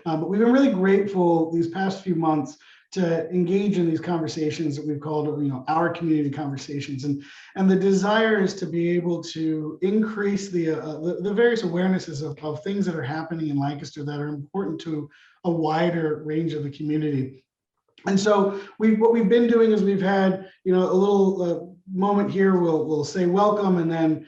But we've been really grateful these past few months to engage in these conversations that we've called, our community conversations, and the desire is to be able to increase the various awarenesses of things that are happening in Lancaster that are important to a wider range of the community. And so what we've been doing is we've had, a little moment here. We'll say welcome, and then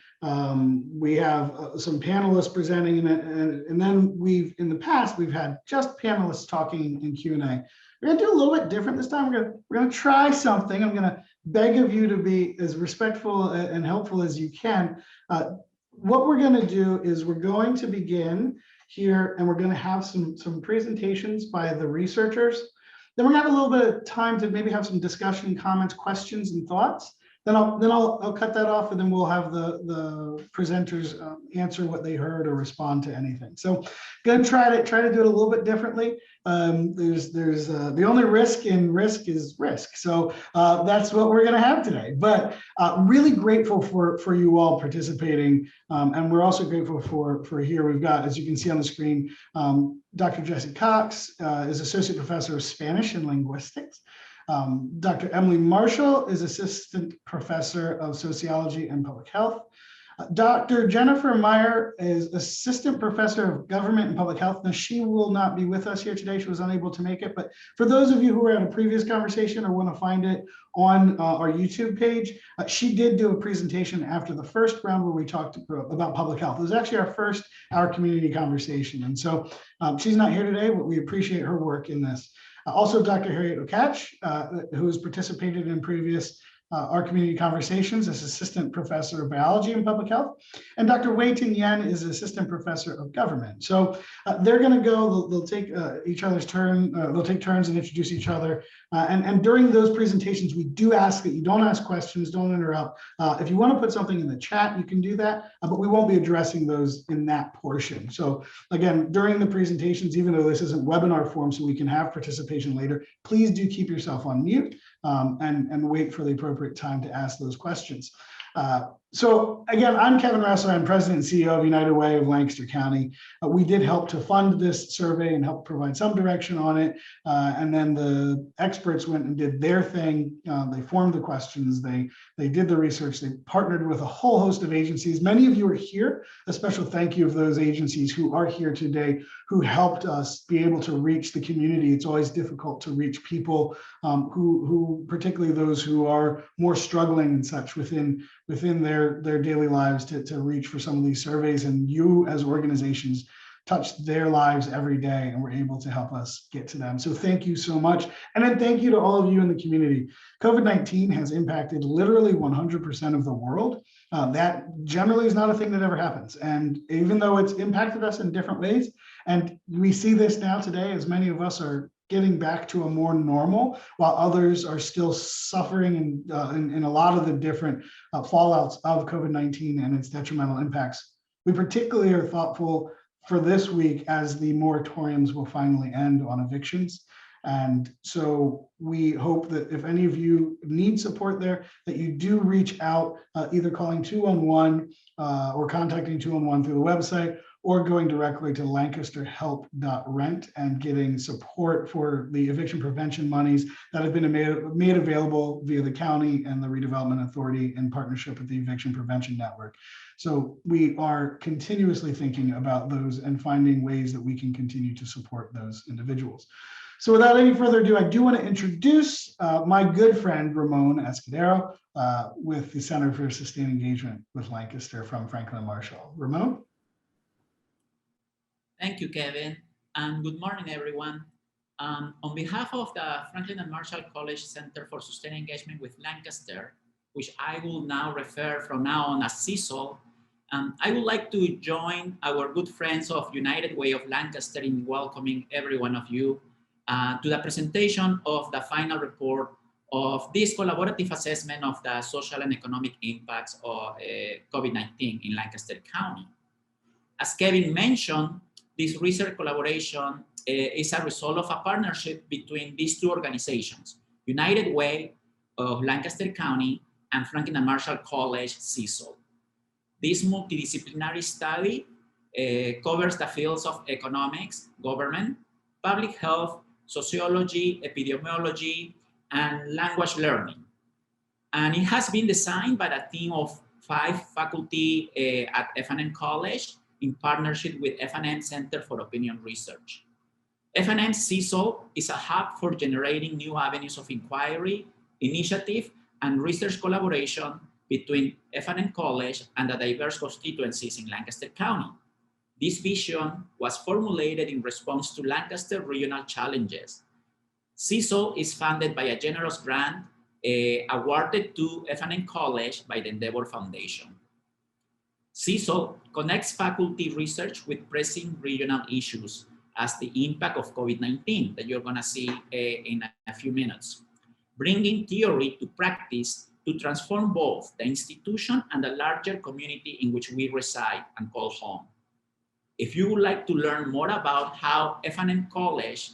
we have some panelists presenting, and then in the past we've had just panelists talking in Q&A. We're going to do a little bit different this time. We're going to try something. I'm going to beg of you to be as respectful and helpful as you can. What we're going to do is we're going to begin here, and we're going to have some presentations by the researchers. Then we're gonna have a little bit of time to maybe have some discussion, comments, questions, and thoughts. Then I'll cut that off, and then we'll have the presenters answer what they heard or respond to anything. So, gonna try to do it a little bit differently. There's the only risk in risk is risk. So that's what we're gonna have today. But really grateful for you all participating, and we're also grateful for here we've got, as you can see on the screen, Dr. Jesse Cox is Associate Professor of Spanish and Linguistics. Dr. Emily Marshall is Assistant Professor of Sociology and Public Health. Dr. Jennifer Meyer is Assistant Professor of Government and Public Health. Now, she will not be with us here today. She was unable to make it. But for those of you who were at a previous conversation or want to find it on our YouTube page, she did do a presentation after the first round where we talked about public health. It was actually our community conversation. And so she's not here today, but we appreciate her work in this. Also, Dr. Harriet Okach, who has participated in previous our community conversations as Assistant Professor of Biology and Public Health. And Dr. Wei Ting Yen is Assistant Professor of Government. So they're going to go, they'll take each other's turn, they'll take turns and introduce each other. And during those presentations, we do ask that you don't ask questions, don't interrupt. If you want to put something in the chat, you can do that, but we won't be addressing those in that portion. So again, during the presentations, even though this isn't webinar form, so we can have participation later, please do keep yourself on mute and wait for the appropriate time to ask those questions. So again, I'm Kevin Ressler. I'm President and CEO of United Way of Lancaster County. We did help to fund this survey and help provide some direction on it. And then the experts went and did their thing. They formed the questions. They did the research. They partnered with a whole host of agencies. Many of you are here. A special thank you of those agencies who are here today, who helped us be able to reach the community. It's always difficult to reach people who particularly those who are more struggling and such within their daily lives to reach for some of these surveys, and you as organizations touch their lives every day, and we're able to help us get to them. So thank you so much. And then thank you to all of you in the community. COVID-19 has impacted literally 100% of the world. That generally is not a thing that ever happens. And even though it's impacted us in different ways, and we see this now today, as many of us are getting back to a more normal, while others are still suffering in a lot of the different fallouts of COVID-19 and its detrimental impacts. We particularly are thoughtful for this week as the moratoriums will finally end on evictions. And so we hope that if any of you need support there, that you do reach out, either calling 211 or contacting 211 through the website, or going directly to lancasterhelp.rent and getting support for the eviction prevention monies that have been made available via the county and the Redevelopment Authority in partnership with the Eviction Prevention Network. So we are continuously thinking about those and finding ways that we can continue to support those individuals. So without any further ado, I do want to introduce my good friend, Ramon Escudero, with the Center for Sustained Engagement with Lancaster from Franklin Marshall. Ramon? Thank you, Kevin, and good morning, everyone. On behalf of the Franklin and Marshall College Center for Sustained Engagement with Lancaster, which I will now refer from now on as CSOL, I would like to join our good friends of United Way of Lancaster in welcoming every one of you to the presentation of the final report of this collaborative assessment of the social and economic impacts of COVID-19 in Lancaster County. As Kevin mentioned, this research collaboration is a result of a partnership between these two organizations, United Way of Lancaster County and Franklin and Marshall College, CSOL. This multidisciplinary study covers the fields of economics, government, public health, sociology, epidemiology, and language learning. And it has been designed by a team of 5 faculty at F&M College in partnership with F&M Center for Opinion Research. F&M CISO is a hub for generating new avenues of inquiry, initiative, and research collaboration between F&M College and the diverse constituencies in Lancaster County. This vision was formulated in response to Lancaster regional challenges. CISO is funded by a generous grant awarded to F&M College by the Endeavor Foundation. CISO connects faculty research with pressing regional issues as the impact of COVID-19 that you're gonna see in a few minutes, bringing theory to practice to transform both the institution and the larger community in which we reside and call home. If you would like to learn more about how F&M College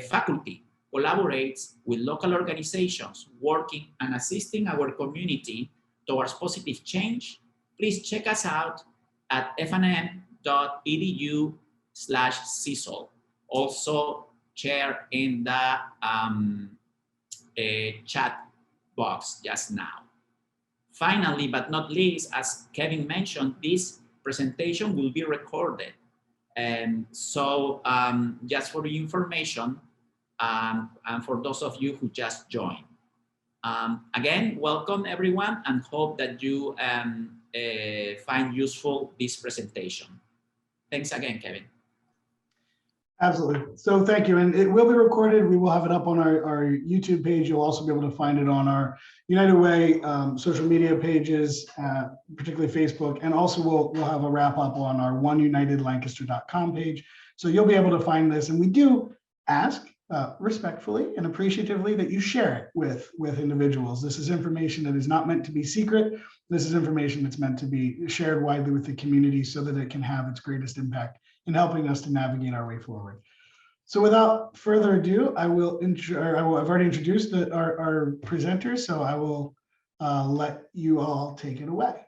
faculty collaborates with local organizations working and assisting our community towards positive change, please check us out at fnm.edu/CISO. Also share in the chat box just now. Finally, but not least, as Kevin mentioned, this presentation will be recorded. And so just for the information, and for those of you who just joined. Again, welcome everyone, and hope that you find useful this presentation. Thanks again, Kevin. Absolutely. So thank you. And it will be recorded. We will have it up on our YouTube page. You'll also be able to find it on our United Way social media pages, particularly Facebook. And also we'll have a wrap up on our oneunitedlancaster.com page. So you'll be able to find this. And we do ask respectfully and appreciatively that you share it with individuals. This is information that is not meant to be secret. This is information that's meant to be shared widely with the community so that it can have its greatest impact in helping us to navigate our way forward. So without further ado, I've already introduced our presenters, so I will let you all take it away.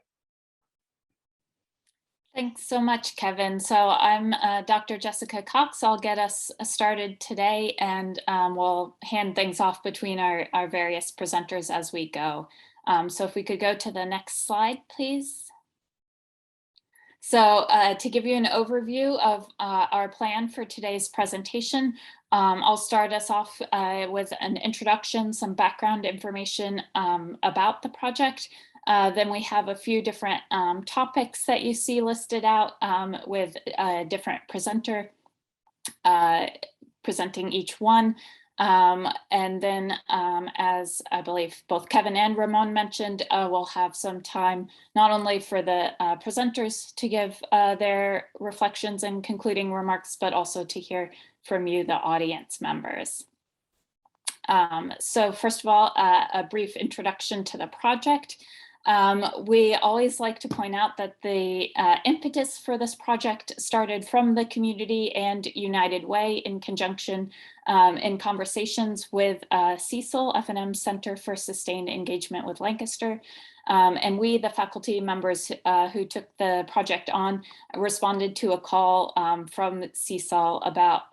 Thanks so much, Kevin. So I'm Dr. Jessica Cox. I'll get us started today, and we'll hand things off between our various presenters as we go. So if we could go to the next slide, please. So to give you an overview of our plan for today's presentation, I'll start us off with an introduction, some background information about the project. Then we have a few different topics that you see listed out with a different presenter presenting each one. And then, as I believe both Kevin and Ramon mentioned, we'll have some time not only for the presenters to give their reflections and concluding remarks, but also to hear from you, the audience members. So first of all, a brief introduction to the project. We always like to point out that the impetus for this project started from the community and United Way in conjunction in conversations with CISL, F&M Center for Sustained Engagement with Lancaster. And we, the faculty members who took the project on, responded to a call from CISL about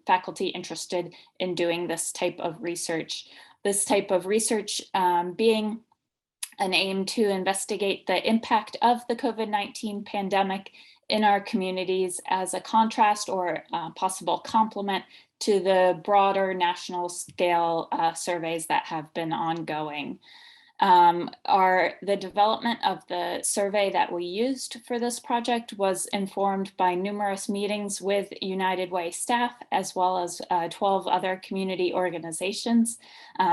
faculty interested in doing this type of research. This type of research being an aim to investigate the impact of the COVID-19 pandemic in our communities as a contrast or possible complement to the broader national scale surveys that have been ongoing. The development of the survey that we used for this project was informed by numerous meetings with United Way staff, as well as 12 other community organizations.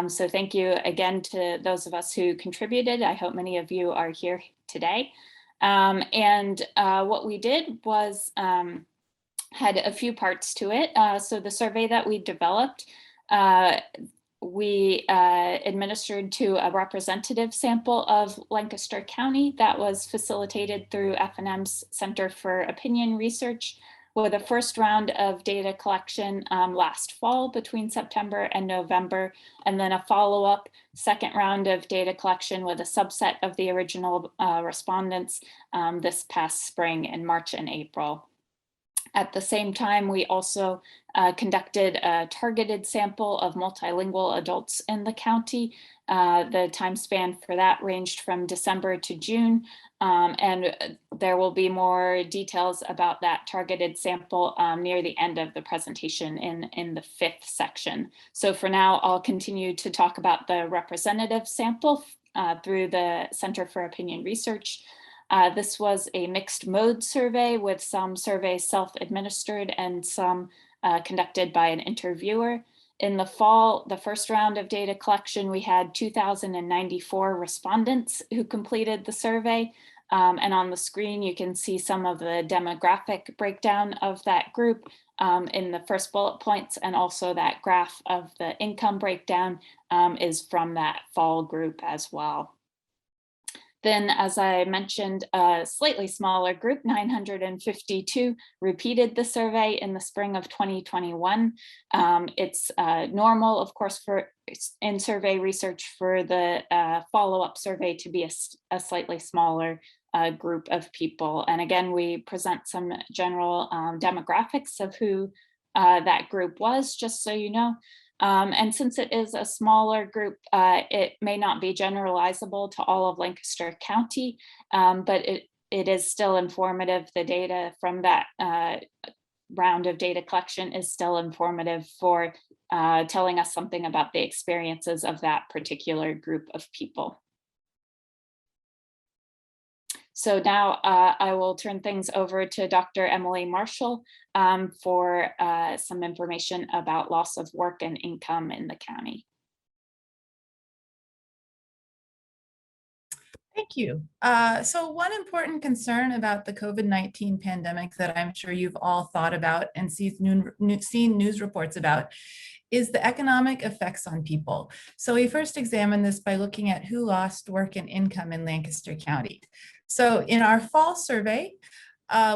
So thank you again to those of us who contributed. I hope many of you are here today. What we did was had a few parts to it. So the survey that we developed, we administered to a representative sample of Lancaster County that was facilitated through F&M's Center for Opinion Research, with a first round of data collection last fall between September and November, and then a follow-up second round of data collection with a subset of the original respondents this past spring in March and April. At the same time, we also conducted a targeted sample of multilingual adults in the county. The time span for that ranged from December to June, and there will be more details about that targeted sample near the end of the presentation in the 5th section. So for now, I'll continue to talk about the representative sample through the Center for Opinion Research. This was a mixed mode survey with some surveys self-administered and some conducted by an interviewer. In the fall, the first round of data collection, we had 2,094 respondents who completed the survey. And on the screen, you can see some of the demographic breakdown of that group in the first bullet points, and also that graph of the income breakdown is from that fall group as well. Then, as I mentioned, a slightly smaller group, 952, repeated the survey in the spring of 2021. It's normal, of course, in survey research for the follow-up survey to be a slightly smaller group of people. And again, we present some general demographics of who that group was, just so you know. And since it is a smaller group, it may not be generalizable to all of Lancaster County, but it is still informative. The data from that round of data collection is still informative for telling us something about the experiences of that particular group of people. So now I will turn things over to Dr. Emily Marshall for some information about loss of work and income in the county. Thank you. So one important concern about the COVID-19 pandemic that I'm sure you've all thought about and seen news reports about is the economic effects on people. So we first examined this by looking at who lost work and income in Lancaster County. So in our fall survey,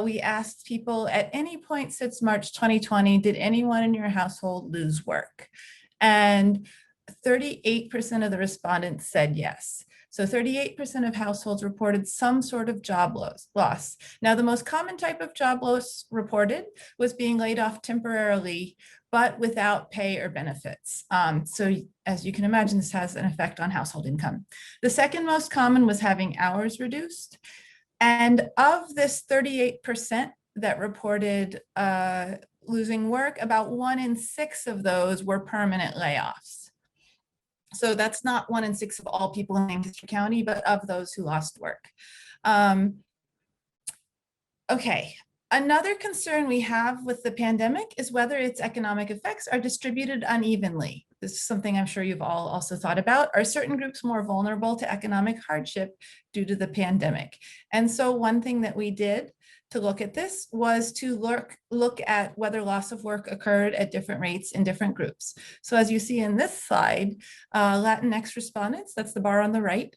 we asked people at any point since March 2020, did anyone in your household lose work? And 38% of the respondents said yes. So 38% of households reported some sort of job loss. Now, the most common type of job loss reported was being laid off temporarily, but without pay or benefits. So as you can imagine, this has an effect on household income. The second most common was having hours reduced. And of this 38% that reported losing work, about 1 in 6 of those were permanent layoffs. So that's not 1 in 6 of all people in Lancaster County, but of those who lost work. Okay, another concern we have with the pandemic is whether its economic effects are distributed unevenly. This is something I'm sure you've all also thought about. Are certain groups more vulnerable to economic hardship due to the pandemic? And so one thing that we did to look at this was to look at whether loss of work occurred at different rates in different groups. So as you see in this slide, Latinx respondents, that's the bar on the right,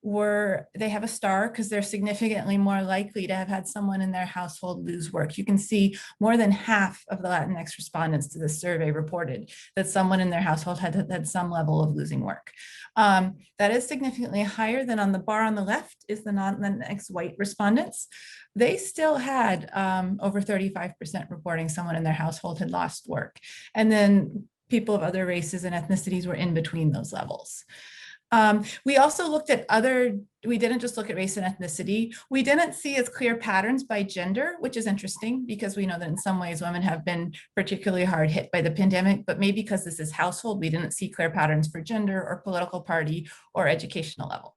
they have a star because they're significantly more likely to have had someone in their household lose work. You can see more than half of the Latinx respondents to this survey reported that someone in their household had some level of losing work. That is significantly higher than on the bar on the left is the non-Latinx white respondents. They still had over 35% reporting someone in their household had lost work. And then people of other races and ethnicities were in between those levels. We also looked at we didn't just look at race and ethnicity. We didn't see as clear patterns by gender, which is interesting because we know that in some ways women have been particularly hard hit by the pandemic, but maybe because this is household, we didn't see clear patterns for gender or political party or educational level.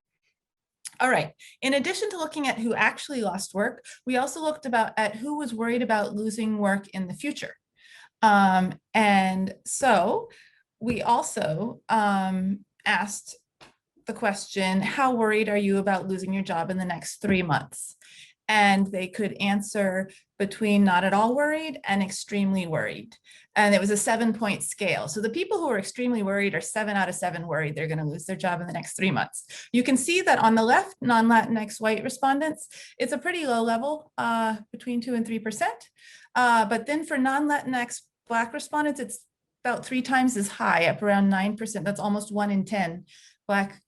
All right, in addition to looking at who actually lost work, we also looked at who was worried about losing work in the future. And so we also asked the question, how worried are you about losing your job in the next 3 months? And they could answer between not at all worried and extremely worried. And it was a 7-point scale. So the people who are extremely worried are 7 out of 7 worried they're going to lose their job in the next 3 months. You can see that on the left, non-Latinx white respondents, it's a pretty low level, between 2 and 3%. But then for non-Latinx Black respondents, it's about 3 times as high, up around 9%. That's almost 1 in 10 Black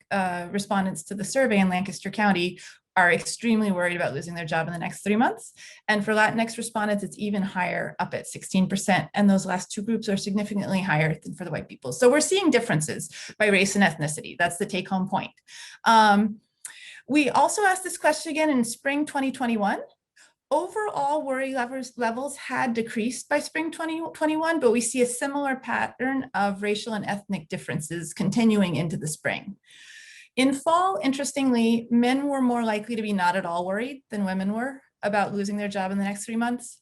respondents to the survey in Lancaster County are extremely worried about losing their job in the next 3 months. And for Latinx respondents, it's even higher, up at 16%. And those last two groups are significantly higher than for the white people. So we're seeing differences by race and ethnicity. That's the take home point. We also asked this question again in spring 2021. Overall worry levels had decreased by spring 2021, but we see a similar pattern of racial and ethnic differences continuing into the spring. In fall, interestingly, men were more likely to be not at all worried than women were about losing their job in the next 3 months.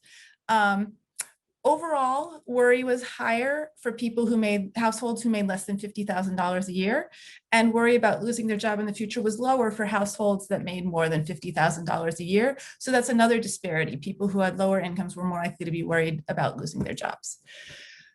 Overall, worry was higher for people who made households who made less than $50,000 a year, and worry about losing their job in the future was lower for households that made more than $50,000 a year. So that's another disparity. People who had lower incomes were more likely to be worried about losing their jobs.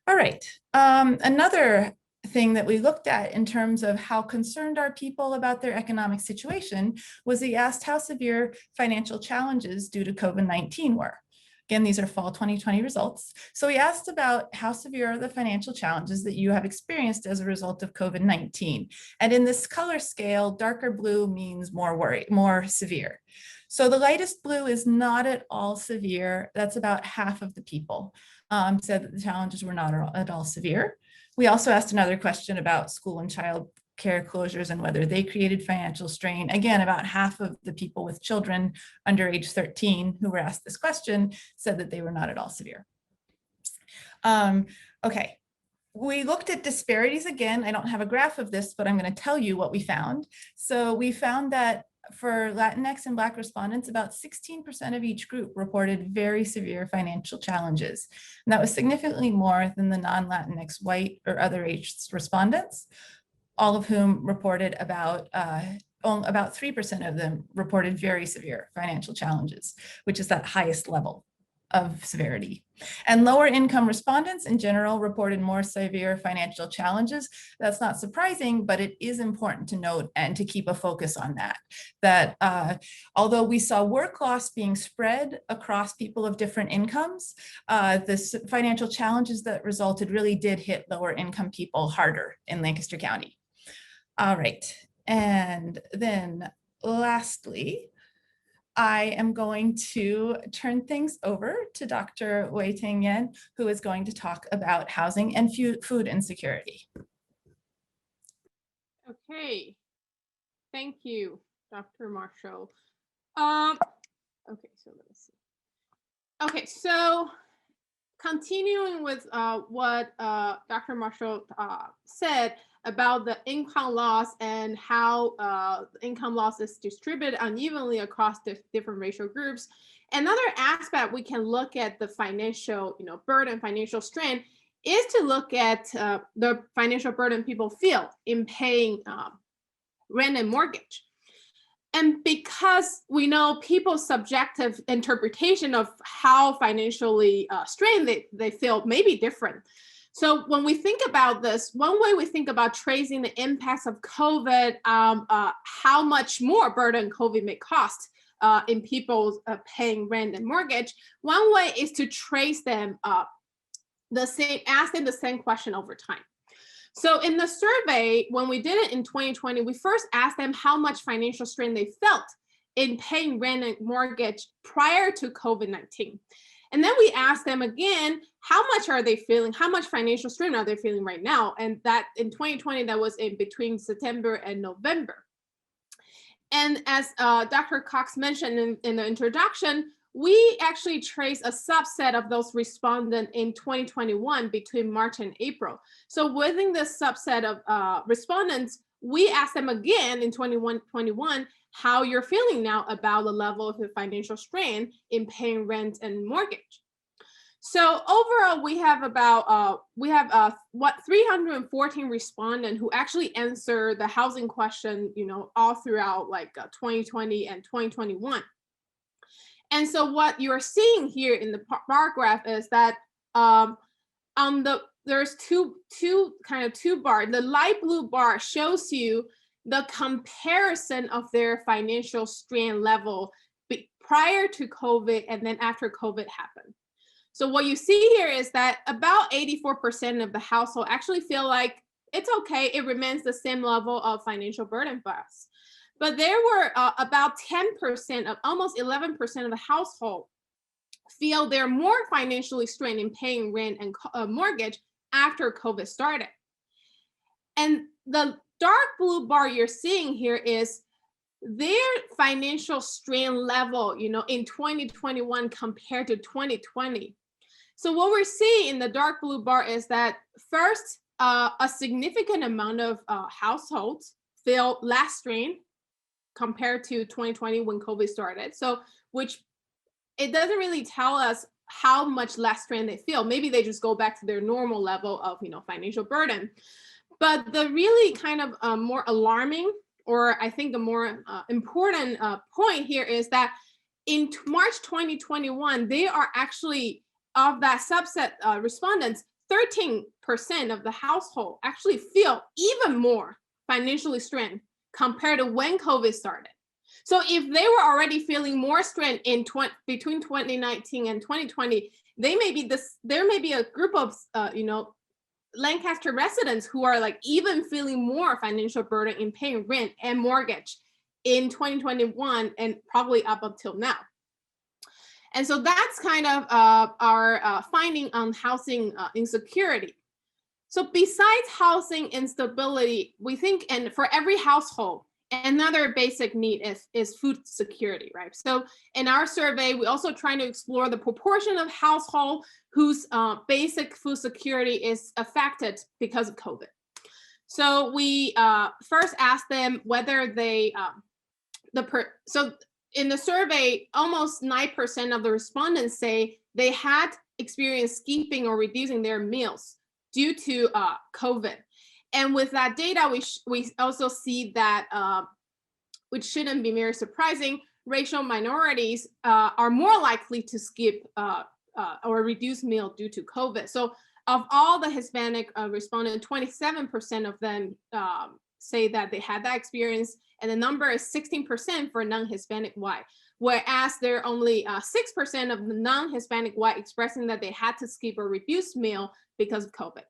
All right, another thing that we looked at in terms of how concerned are people about their economic situation was we asked how severe financial challenges due to COVID-19 were. Again, these are fall 2020 results. So we asked about how severe are the financial challenges that you have experienced as a result of COVID-19. And in this color scale, darker blue means more severe. So the lightest blue is not at all severe. That's about half of the people said that the challenges were not at all severe. We also asked another question about school and child care closures and whether they created financial strain. Again, about half of the people with children under age 13 who were asked this question said that they were not at all severe. Okay, we looked at disparities again. I don't have a graph of this, but I'm going to tell you what we found. So we found that for Latinx and Black respondents, about 16% of each group reported very severe financial challenges. And that was significantly more than the non-Latinx white or other age respondents, all of whom reported about 3% of them reported very severe financial challenges, which is that highest level of severity. And lower income respondents in general reported more severe financial challenges. That's not surprising, but it is important to note and to keep a focus on that although we saw work loss being spread across people of different incomes, the financial challenges that resulted really did hit lower income people harder in Lancaster County. All right, and then lastly, I am going to turn things over to Dr. Wei-Ting Yan, who is going to talk about housing and food insecurity. Okay, thank you, Dr. Marshall. Okay, so let's see. Okay, so continuing with what Dr. Marshall said about the income loss and how the income loss is distributed unevenly across the different racial groups. Another aspect we can look at the financial, burden, financial strain, is to look at the financial burden people feel in paying rent and mortgage. And because we know people's subjective interpretation of how financially strained they feel may be different. So when we think about this, one way we think about tracing the impacts of COVID, how much more burden COVID may cost in people paying rent and mortgage, one way is to trace them ask them the same question over time. So in the survey, when we did it in 2020, we first asked them how much financial strain they felt in paying rent and mortgage prior to COVID-19. And then we asked them again, how much are they feeling? How much financial strain are they feeling right now? And that in 2020, that was in between September and November. And as Dr. Cox mentioned in the introduction, we actually traced a subset of those respondents in 2021 between March and April. So within this subset of respondents, we asked them again in 2021 how you're feeling now about the level of the financial strain in paying rent and mortgage. So overall, we have about 314 respondents who actually answered the housing question, all throughout 2020 and 2021. And so what you're seeing here in the bar graph is that there's two bars. The light blue bar shows you the comparison of their financial strain level prior to COVID and then after COVID happened. So what you see here is that about 84% of the household actually feel like it's okay, it remains the same level of financial burden for us. But there were about 10% of almost 11% of the household feel they're more financially strained in paying rent and mortgage after COVID started. And the dark blue bar you're seeing here is their financial strain level, in 2021 compared to 2020. So what we're seeing in the dark blue bar is that first, a significant amount of households feel less strained compared to 2020 when COVID started. So, which it doesn't really tell us how much less strain they feel. Maybe they just go back to their normal level of, financial burden. But the really kind of more alarming, or I think the more important point here is that in March 2021, they are actually, of that subset respondents, 13% of the household actually feel even more financially strained compared to when COVID started. So if they were already feeling more strain between 2019 and 2020, there may be a group of Lancaster residents who are like even feeling more financial burden in paying rent and mortgage in 2021 and probably up until now. And so that's kind of our finding on housing insecurity. So besides housing instability, we think, and for every household, another basic need is food security, right? So in our survey, we also trying to explore the proportion of household whose basic food security is affected because of COVID. So we first asked them whether they, so in the survey, almost 9% of the respondents say they had experienced skipping or reducing their meals due to COVID. And with that data, we also see that, which shouldn't be very surprising, racial minorities are more likely to skip or reduce meal due to COVID. So of all the Hispanic respondents, 27% of them say that they had that experience, and the number is 16% for non-Hispanic white, whereas there are only 6% of the non-Hispanic white expressing that they had to skip or reduce meal because of COVID.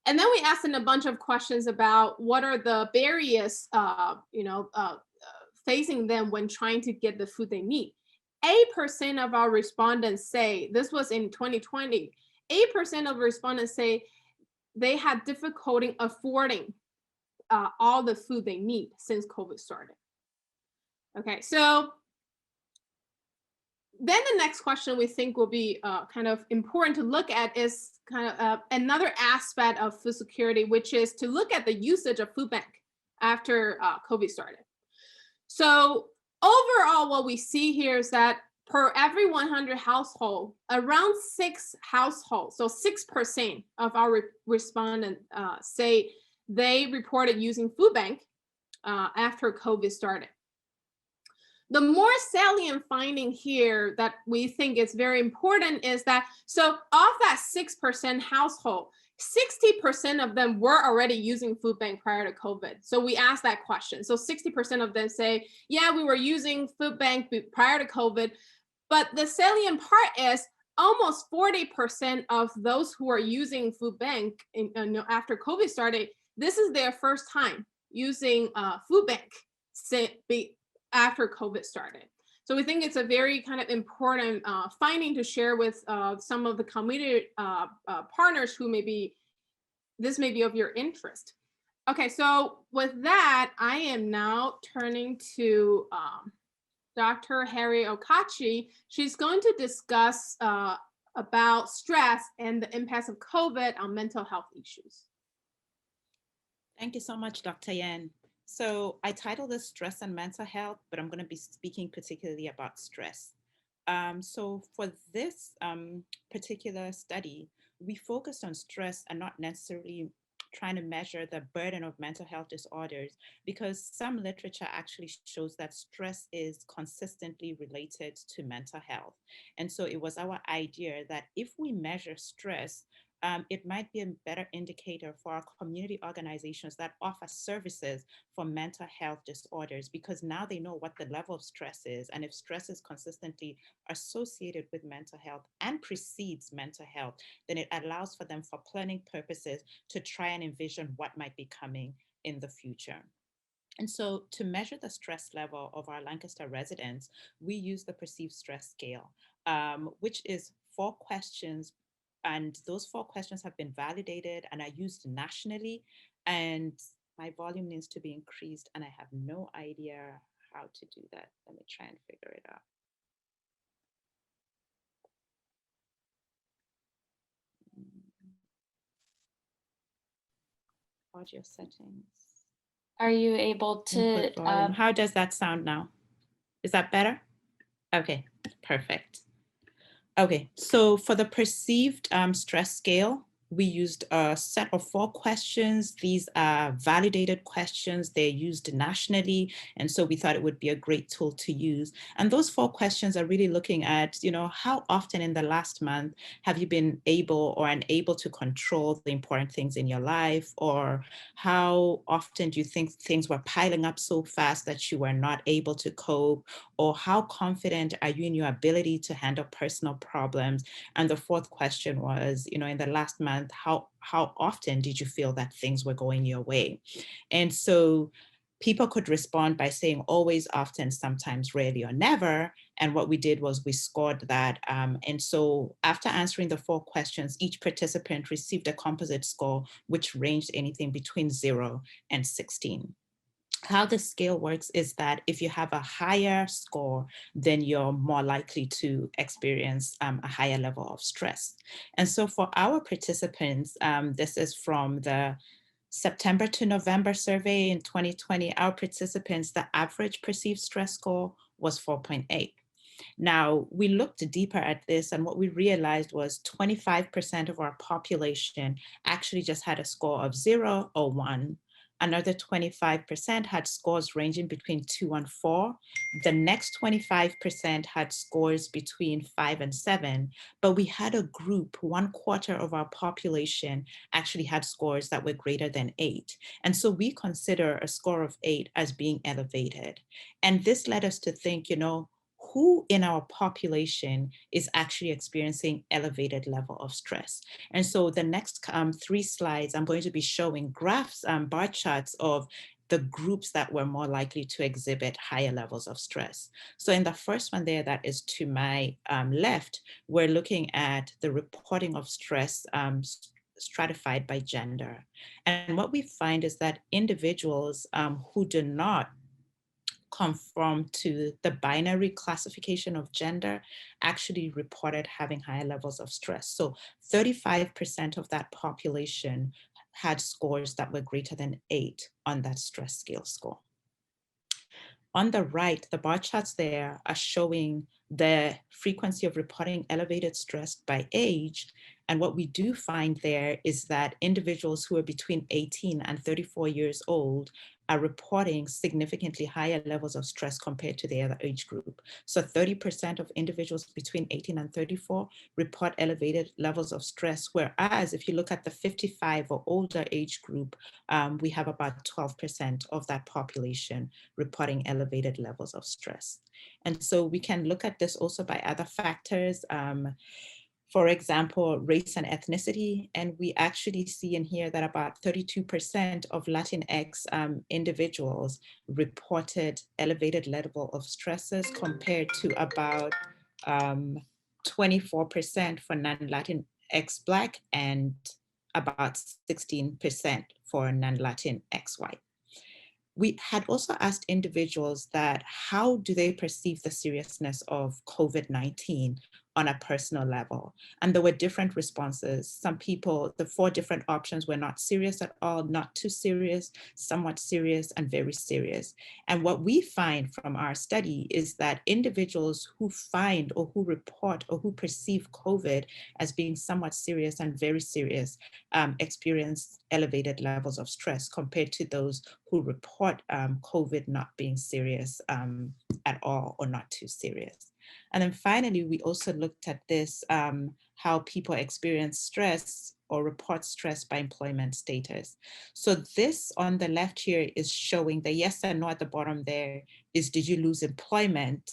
And then we asked them a bunch of questions about what are the barriers, facing them when trying to get the food they need. 8% of our respondents say, this was in 2020, 8% of respondents say they had difficulty affording all the food they need since COVID started. Okay, so then the next question we think will be kind of important to look at is kind of another aspect of food security, which is to look at the usage of food bank after COVID started. So overall, what we see here is that per every 100 household, around 6 households, so 6% of our respondents say they reported using food bank after COVID started. The more salient finding here that we think is very important is that, so of that 6% household, 60% of them were already using food bank prior to COVID. So we asked that question. So 60% of them say, yeah, we were using food bank prior to COVID. But the salient part is almost 40% of those who are using food bank after COVID started, this is their first time using food bank after COVID started. So we think it's a very kind of important finding to share with some of the community partners who this may be of your interest. Okay, so with that, I am now turning to Dr. Harry Okachi. She's going to discuss about stress and the impacts of COVID on mental health issues. Thank you so much, Dr. Yen. So I titled this Stress and Mental Health, but I'm going to be speaking particularly about stress. So for this particular study, we focused on stress and not necessarily trying to measure the burden of mental health disorders, because some literature actually shows that stress is consistently related to mental health. And so it was our idea that if we measure stress, it might be a better indicator for our community organizations that offer services for mental health disorders, because now they know what the level of stress is. And if stress is consistently associated with mental health and precedes mental health, then it allows for them for planning purposes to try and envision what might be coming in the future. And so to measure the stress level of our Lancaster residents, we use the perceived stress scale, which is 4 questions. And those 4 questions have been validated and are used nationally. And my volume needs to be increased, and I have no idea how to do that. Let me try and figure it out. Audio settings. Are you able to? Input volume. How does that sound now? Is that better? Okay, perfect. Okay, so for the perceived stress scale, we used a set of 4 questions. These are validated questions. They're used nationally. And so we thought it would be a great tool to use. And those 4 questions are really looking at, how often in the last month have you been able or unable to control the important things in your life? Or how often do you think things were piling up so fast that you were not able to cope? Or how confident are you in your ability to handle personal problems? And the 4th question was, in the last month, how often did you feel that things were going your way? And so people could respond by saying always, often, sometimes, rarely, or never. And what we did was we scored that. And so after answering the 4 questions, each participant received a composite score, which ranged anything between 0 and 16. How the scale works is that if you have a higher score, then you're more likely to experience a higher level of stress. And so for our participants, this is from the September to November survey in 2020, our participants, the average perceived stress score was 4.8. Now, we looked deeper at this, and what we realized was 25% of our population actually just had a score of 0 or 1. Another 25% had scores ranging between 2 and 4. The next 25% had scores between 5 and 7. But we had a group, 1/4 of our population actually had scores that were greater than 8. And so we consider a score of 8 as being elevated. And this led us to think, who in our population is actually experiencing elevated level of stress. And so the next 3 slides, I'm going to be showing graphs, bar charts of the groups that were more likely to exhibit higher levels of stress. So in the first one there, that is to my left, we're looking at the reporting of stress stratified by gender. And what we find is that individuals who do not conform to the binary classification of gender actually reported having higher levels of stress. So 35% of that population had scores that were greater than 8 on that stress scale score. On the right, the bar charts there are showing the frequency of reporting elevated stress by age. And what we do find there is that individuals who are between 18 and 34 years old are reporting significantly higher levels of stress compared to the other age group. So 30% of individuals between 18 and 34 report elevated levels of stress, whereas if you look at the 55 or older age group, we have about 12% of that population reporting elevated levels of stress. And so we can look at this also by other factors. For example, race and ethnicity. And we actually see in here that about 32% of Latinx individuals reported elevated level of stresses compared to about 24% for non-Latinx Black and about 16% for non-Latinx White. We had also asked individuals that how do they perceive the seriousness of COVID-19 on a personal level? And there were different responses. Some people, the 4 different options were not serious at all, not too serious, somewhat serious, and very serious. And what we find from our study is that individuals who find or who report or who perceive COVID as being somewhat serious and very serious experience elevated levels of stress compared to those who report COVID not being serious at all or not too serious. And then finally, we also looked at this, how people experience stress or report stress by employment status. So this on the left here is showing the yes and no at the bottom there is, did you lose employment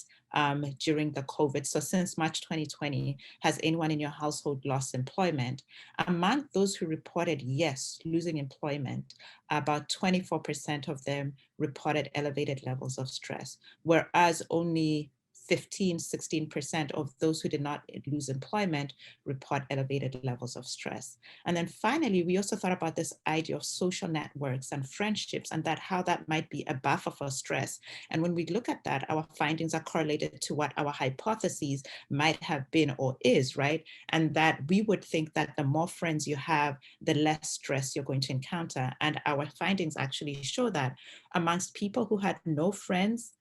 during the COVID. So since March 2020, has anyone in your household lost employment? Among those who reported yes, losing employment, about 24% of them reported elevated levels of stress, whereas only 16% of those who did not lose employment report elevated levels of stress. And then finally, we also thought about this idea of social networks and friendships and that how that might be a buffer for stress. And when we look at that, our findings are correlated to what our hypotheses might have been or is, right? And that we would think that the more friends you have, the less stress you're going to encounter. And our findings actually show that amongst people who had no friends,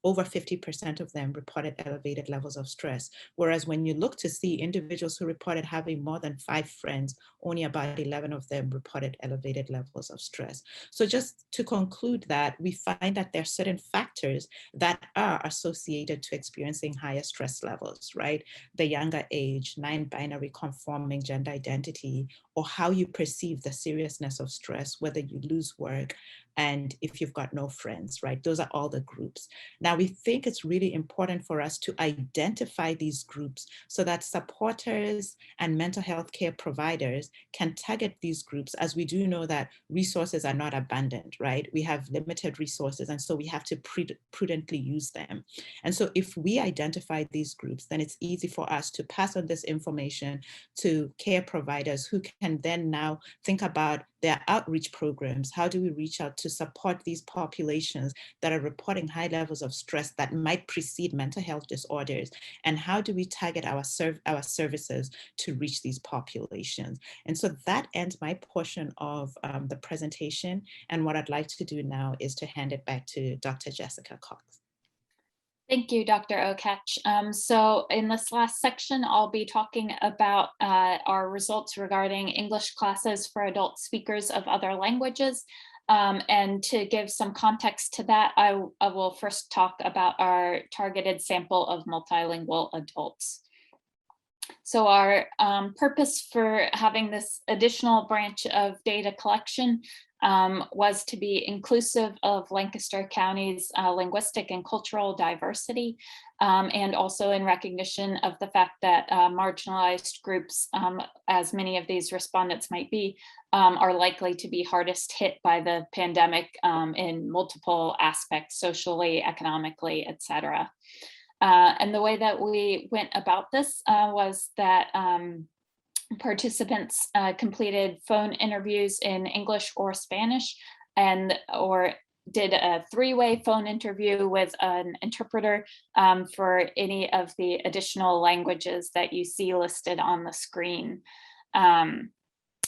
over 50% of them reported elevated levels of stress. Whereas when you look to see individuals who reported having more than 5 friends, only about 11 of them reported elevated levels of stress. So just to conclude that, we find that there are certain factors that are associated to experiencing higher stress levels, right? The younger age, non-binary conforming gender identity, or how you perceive the seriousness of stress, whether you lose work, and if you've got no friends, right? Those are all the groups. Now, we think it's really important for us to identify these groups so that supporters and mental health care providers can target these groups, as we do know that resources are not abundant, right? We have limited resources, and so we have to prudently use them. And so if we identify these groups, then it's easy for us to pass on this information to care providers who can then now think about their outreach programs. How do we reach out to support these populations that are reporting high levels of stress that might precede mental health disorders? And how do we target our services to reach these populations? And so that ends my portion of the presentation. And what I'd like to do now is to hand it back to Dr. Jessica Cox. Thank you, Dr. Oketch. So in this last section, I'll be talking about our results regarding English classes for adult speakers of other languages. And to give some context to that, I will first talk about our targeted sample of multilingual adults. So our purpose for having this additional branch of data collection was to be inclusive of Lancaster County's linguistic and cultural diversity, and also in recognition of the fact that marginalized groups, as many of these respondents might be, are likely to be hardest hit by the pandemic in multiple aspects, socially, economically, et cetera. And the way that we went about this was that participants completed phone interviews in English or Spanish, or did a 3-way phone interview with an interpreter for any of the additional languages that you see listed on the screen.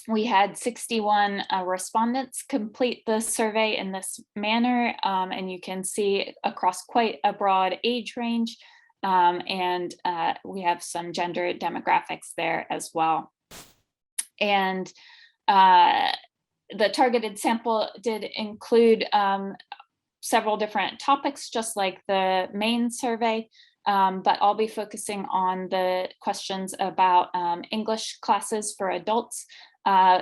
We had 61 respondents complete the survey in this manner, and you can see across quite a broad age range, and we have some gender demographics there as well. And the targeted sample did include several different topics, just like the main survey, but I'll be focusing on the questions about English classes for adults,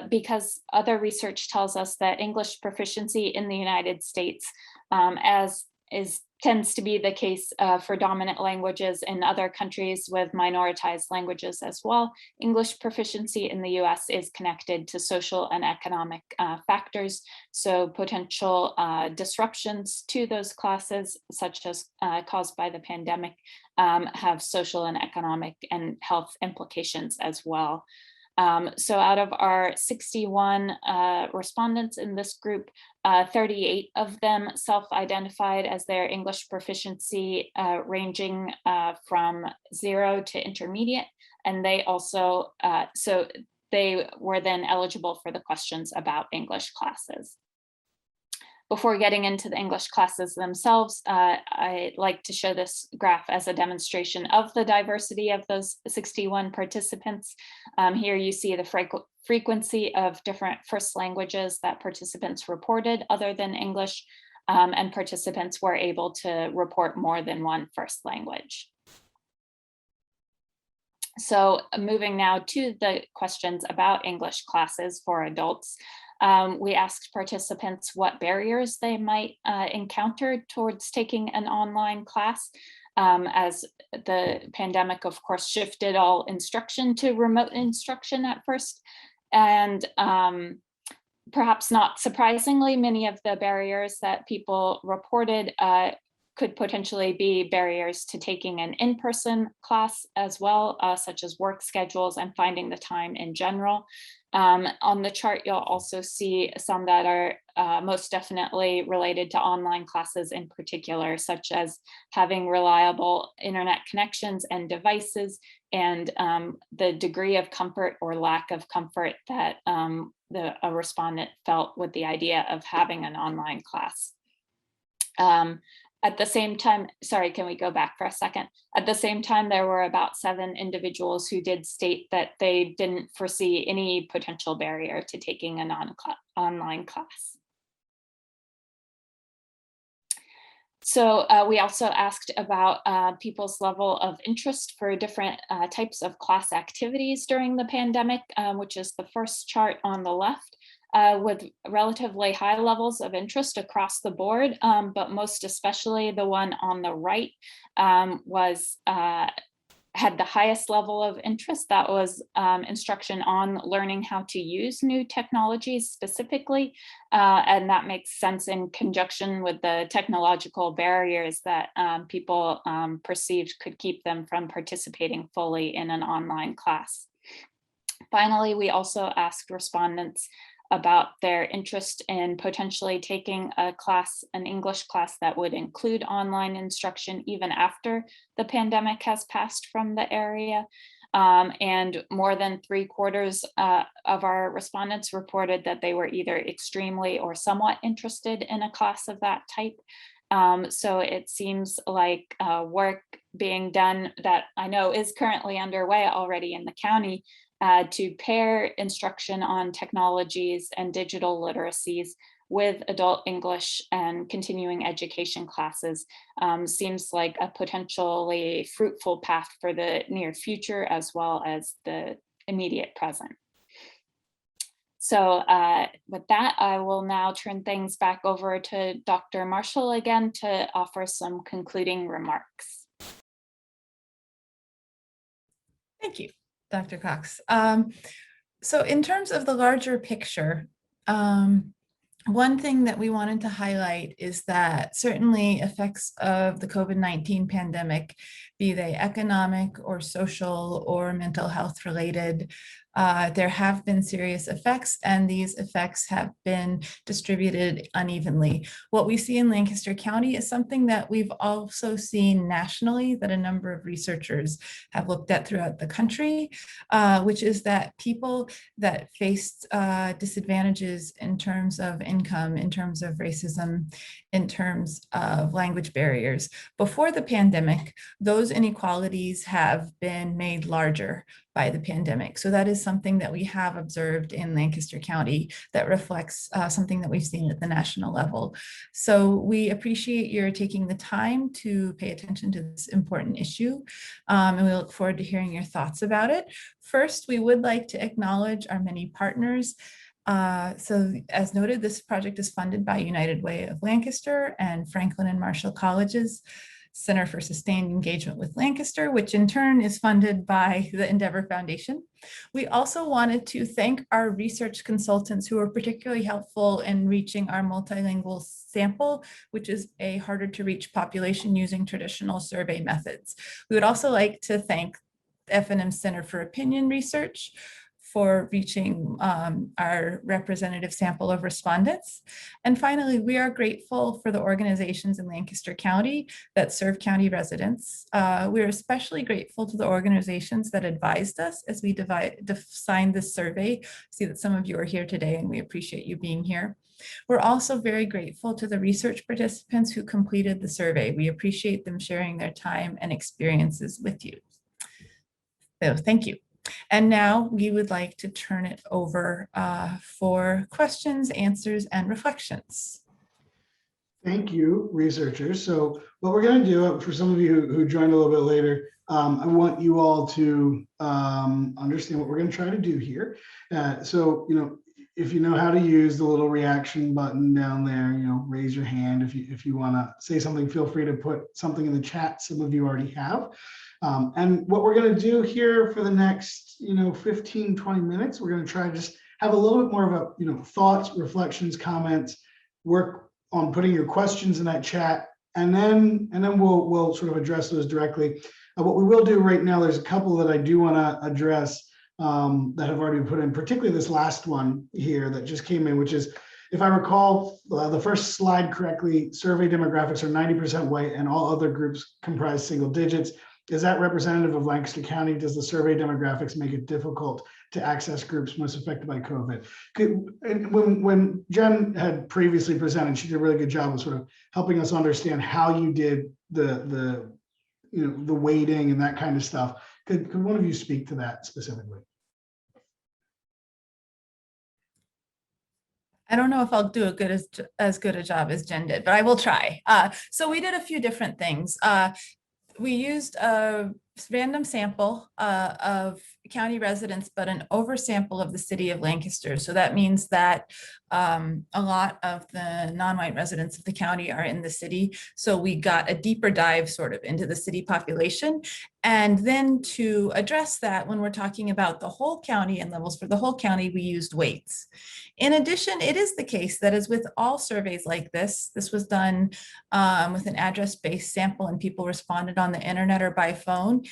because other research tells us that English proficiency in the United States, as tends to be the case for dominant languages in other countries with minoritized languages as well, English proficiency in the US is connected to social and economic factors. So potential disruptions to those classes, such as caused by the pandemic, have social and economic and health implications as well. So out of our 61 respondents in this group, 38 of them self-identified as their English proficiency ranging from 0 to intermediate. And they also, so they were then eligible for the questions about English classes. Before getting into the English classes themselves, I like to show this graph as a demonstration of the diversity of those 61 participants. Here you see the frequency of different first languages that participants reported other than English, and participants were able to report more than one first language. So moving now to the questions about English classes for adults. We asked participants what barriers they might encounter towards taking an online class, as the pandemic, of course, shifted all instruction to remote instruction at first. And perhaps not surprisingly, many of the barriers that people reported could potentially be barriers to taking an in-person class as well, such as work schedules and finding the time in general. On the chart, you'll also see some that are most definitely related to online classes in particular, such as having reliable internet connections and devices, and the degree of comfort or lack of comfort that a respondent felt with the idea of having an online class. At the same time, sorry, can we go back for a second? At the same time, there were about 7 individuals who did state that they didn't foresee any potential barrier to taking an online class. So we also asked about people's level of interest for different types of class activities during the pandemic, which is the first chart on the left. With relatively high levels of interest across the board, but most especially the one on the right had the highest level of interest. That was instruction on learning how to use new technologies specifically, and that makes sense in conjunction with the technological barriers that people perceived could keep them from participating fully in an online class. Finally, we also asked respondents about their interest in potentially taking a class, an English class that would include online instruction even after the pandemic has passed from the area. And more than 3/4 of our respondents reported that they were either extremely or somewhat interested in a class of that type. So it seems like work being done that I know is currently underway already in the county to pair instruction on technologies and digital literacies with adult English and continuing education classes seems like a potentially fruitful path for the near future as well as the immediate present. So with that, I will now turn things back over to Dr. Marshall again to offer some concluding remarks. Thank you, Dr. Cox. So in terms of the larger picture, one thing that we wanted to highlight is that certainly effects of the COVID-19 pandemic, be they economic or social or mental health related, there have been serious effects, and these effects have been distributed unevenly. What we see in Lancaster County is something that we've also seen nationally, that a number of researchers have looked at throughout the country, which is that people that faced disadvantages in terms of income, in terms of racism, in terms of language barriers, before the pandemic, those inequalities have been made larger by the pandemic. So that is something that we have observed in Lancaster County that reflects something that we've seen at the national level. So we appreciate your taking the time to pay attention to this important issue, and we look forward to hearing your thoughts about it. First, we would like to acknowledge our many partners. So as noted, this project is funded by United Way of Lancaster and Franklin and Marshall Colleges Center for Sustained Engagement with Lancaster, which in turn is funded by the Endeavor Foundation. We also wanted to thank our research consultants who were particularly helpful in reaching our multilingual sample, which is a harder to reach population using traditional survey methods. We would also like to thank F&M Center for Opinion Research for reaching our representative sample of respondents. And finally, we are grateful for the organizations in Lancaster County that serve county residents. We're especially grateful to the organizations that advised us as we designed this survey. I see that some of you are here today and we appreciate you being here. We're also very grateful to the research participants who completed the survey. We appreciate them sharing their time and experiences with you. So thank you. And now we would like to turn it over for questions, answers, and reflections. Thank you, researchers. So what we're going to do, for some of you who joined a little bit later, I want you all to understand what we're going to try to do here. So, if you know how to use the little reaction button down there, raise your hand. If you want to say something, feel free to put something in the chat. Some of you already have. And what we're going to do here for the next, 15, 20 minutes, we're going to try to just have a little bit more of a, thoughts, reflections, comments, work on putting your questions in that chat. And then we'll sort of address those directly. What we will do right now, there's a couple that I do want to address that have already been put in, particularly this last one here that just came in, which is, if I recall the first slide correctly, survey demographics are 90% white and all other groups comprise single digits. Is that representative of Lancaster County? Does the survey demographics make it difficult to access groups most affected by COVID? When Jen had previously presented, she did a really good job of sort of helping us understand how you did the weighting and that kind of stuff. Could one of you speak to that specifically? I don't know if I'll do as good a job as Jen did, but I will try. So we did a few different things. We used a random sample of county residents, but an oversample of the city of Lancaster. So that means that a lot of the non-white residents of the county are in the city. So we got a deeper dive sort of into the city population. And then to address that, when we're talking about the whole county and levels for the whole county, we used weights. In addition, it is the case that as with all surveys like this was done with an address-based sample and people responded on the internet or by phone.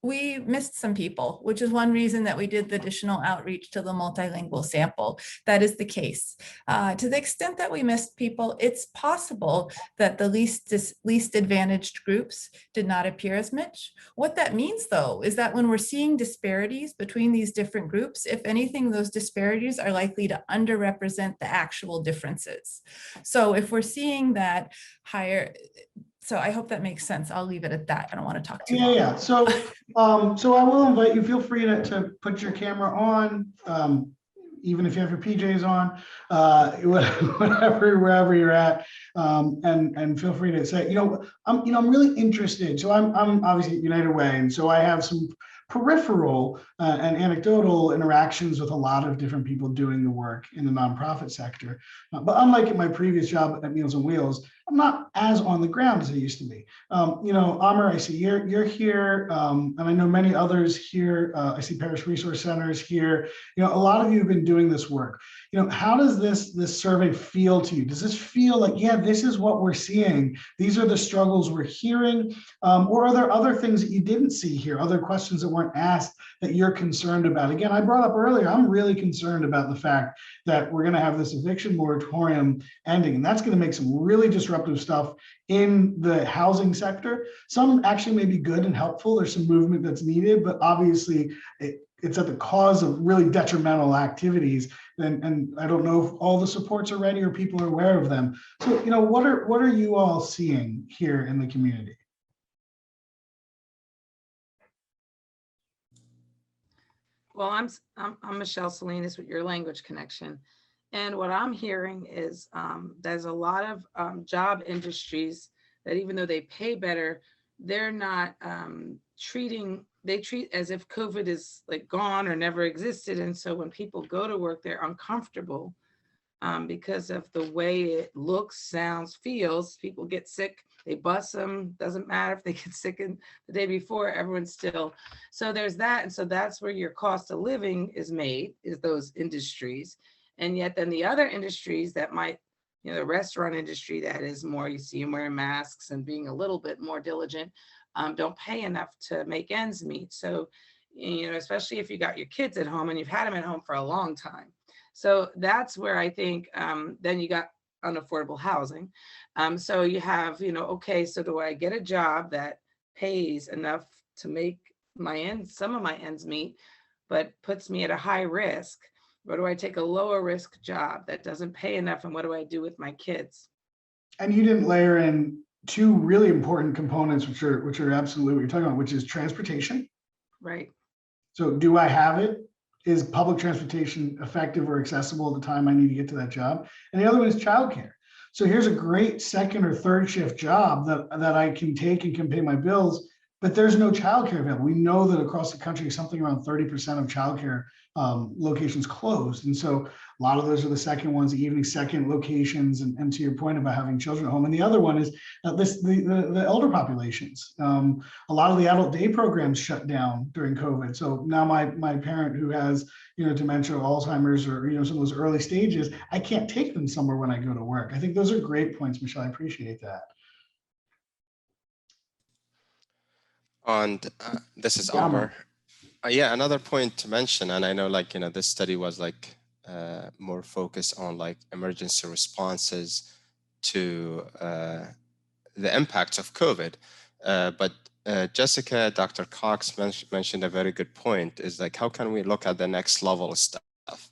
We missed some people, which is one reason that we did the additional outreach to the multilingual sample. That is the case. To the extent that we missed people, it's possible that the least advantaged groups did not appear as much. What that means, though, is that when we're seeing disparities between these different groups, if anything, those disparities are likely to underrepresent the actual differences. So if we're seeing that higher, so I hope that makes sense. I'll leave it at that. I don't want to talk too long. Yeah. So I will invite you, feel free to put your camera on, even if you have your PJs on, whatever, wherever you're at, and feel free to say, I'm really interested. So I'm obviously at United Way, and so I have some peripheral and anecdotal interactions with a lot of different people doing the work in the nonprofit sector. But unlike in my previous job at Meals on Wheels, I'm not as on the ground as I used to be. Amr, I see you're here, and I know many others here. I see Parish Resource Centers here. A lot of you have been doing this work. How does this survey feel to you? Does this feel like, yeah, this is what we're seeing? These are the struggles we're hearing, or are there other things that you didn't see here? Other questions that weren't asked that you're concerned about? Again, I brought up earlier, I'm really concerned about the fact that we're going to have this eviction moratorium ending, and that's going to make some really disruptive stuff in the housing sector. Some actually may be good and helpful. There's some movement that's needed, but obviously it's at the cause of really detrimental activities. And I don't know if all the supports are ready or people are aware of them. So, what are you all seeing here in the community? Well, I'm Michelle Salinas with Your Language Connection. And what I'm hearing is there's a lot of job industries that even though they pay better, they're not they treat as if COVID is like gone or never existed. And so when people go to work, they're uncomfortable because of the way it looks, sounds, feels. People get sick, they bus them, doesn't matter if they get sick in the day before, everyone's still. So there's that. And so that's where your cost of living is made, is those industries. And yet then the other industries that might, the restaurant industry that is more, you see them wearing masks and being a little bit more diligent, don't pay enough to make ends meet. So, especially if you got your kids at home and you've had them at home for a long time. So that's where I think then you got unaffordable housing. So you have, okay, so do I get a job that pays enough to make some of my ends meet, but puts me at a high risk? Or do I take a lower risk job that doesn't pay enough? And what do I do with my kids? And you didn't layer in two really important components, which are absolutely what you're talking about, which is transportation. Right. So do I have it? Is public transportation effective or accessible at the time I need to get to that job? And the other one is childcare. So here's a great second or third shift job that I can take and can pay my bills, but there's no childcare available. We know that across the country, something around 30% of childcare locations closed. And so a lot of those are the second ones, the evening second locations. And to your point about having children at home. And the other one is the elder populations. A lot of the adult day programs shut down during COVID. So now my parent who has, dementia, Alzheimer's, or, some of those early stages, I can't take them somewhere when I go to work. I think those are great points, Michelle. I appreciate that. And this is Amr. Yeah, another point to mention, and I know this study was more focused on emergency responses to the impacts of COVID. But Jessica, Dr. Cox mentioned a very good point, is how can we look at the next level of stuff,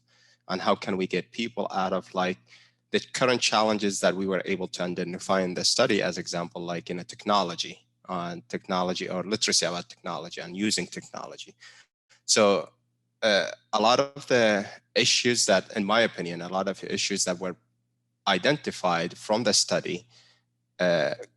and how can we get people out of the current challenges that we were able to identify in the study, as example, technology, on technology or literacy about technology and using technology. So a lot of the issues that, in my opinion, a lot of issues that were identified from the study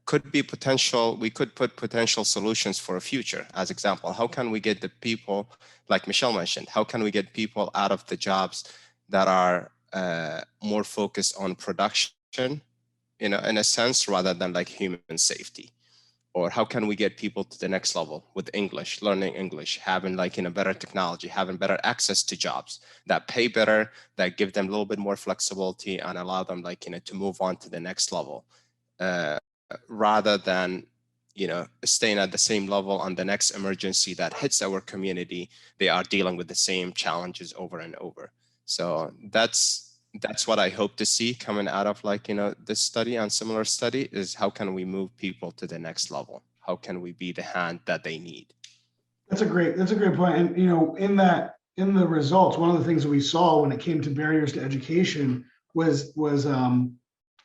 could be potential, we could put potential solutions for a future. As example, how can we get the people, like Michelle mentioned, how can we get people out of the jobs that are more focused on production, in a sense, rather than human safety? Or how can we get people to the next level with English, learning English, having better technology, having better access to jobs that pay better, that give them a little bit more flexibility and allow them to move on to the next level, rather than staying at the same level on the next emergency that hits our community. They are dealing with the same challenges over and over. So that's what I hope to see coming out of this study and similar study, is how can we move people to the next level? How can we be the hand that they need? That's a great point. And in the results, one of the things that we saw when it came to barriers to education was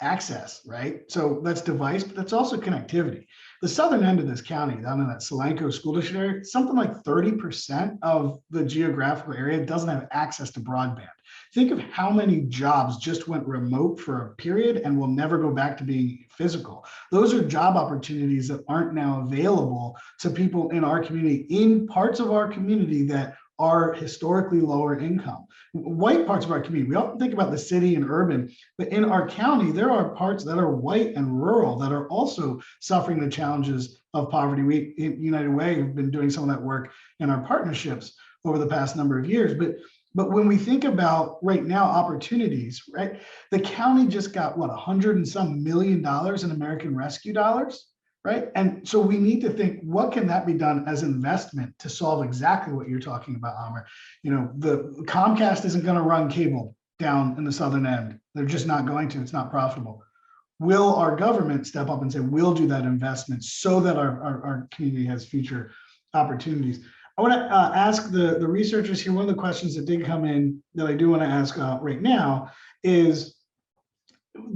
access, right? So that's device, but that's also connectivity. The southern end of this county, down in that Solanco school district area, something like 30% of the geographical area doesn't have access to broadband. Think of how many jobs just went remote for a period and will never go back to being physical. Those are job opportunities that aren't now available to people in our community, in parts of our community that are historically lower income. White parts of our community, we often think about the city and urban, but in our county, there are parts that are white and rural that are also suffering the challenges of poverty. We, in United Way, have been doing some of that work in our partnerships over the past number of years. But when we think about right now opportunities, right, the county just got what, $100 and some million in American Rescue dollars, right? And so we need to think, what can that be done as investment to solve exactly what you're talking about, Amr? The Comcast isn't going to run cable down in the southern end. They're just not going to. It's not profitable. Will our government step up and say, we'll do that investment so that our community has future opportunities? I want to ask the researchers here, one of the questions that did come in that I do want to ask right now is,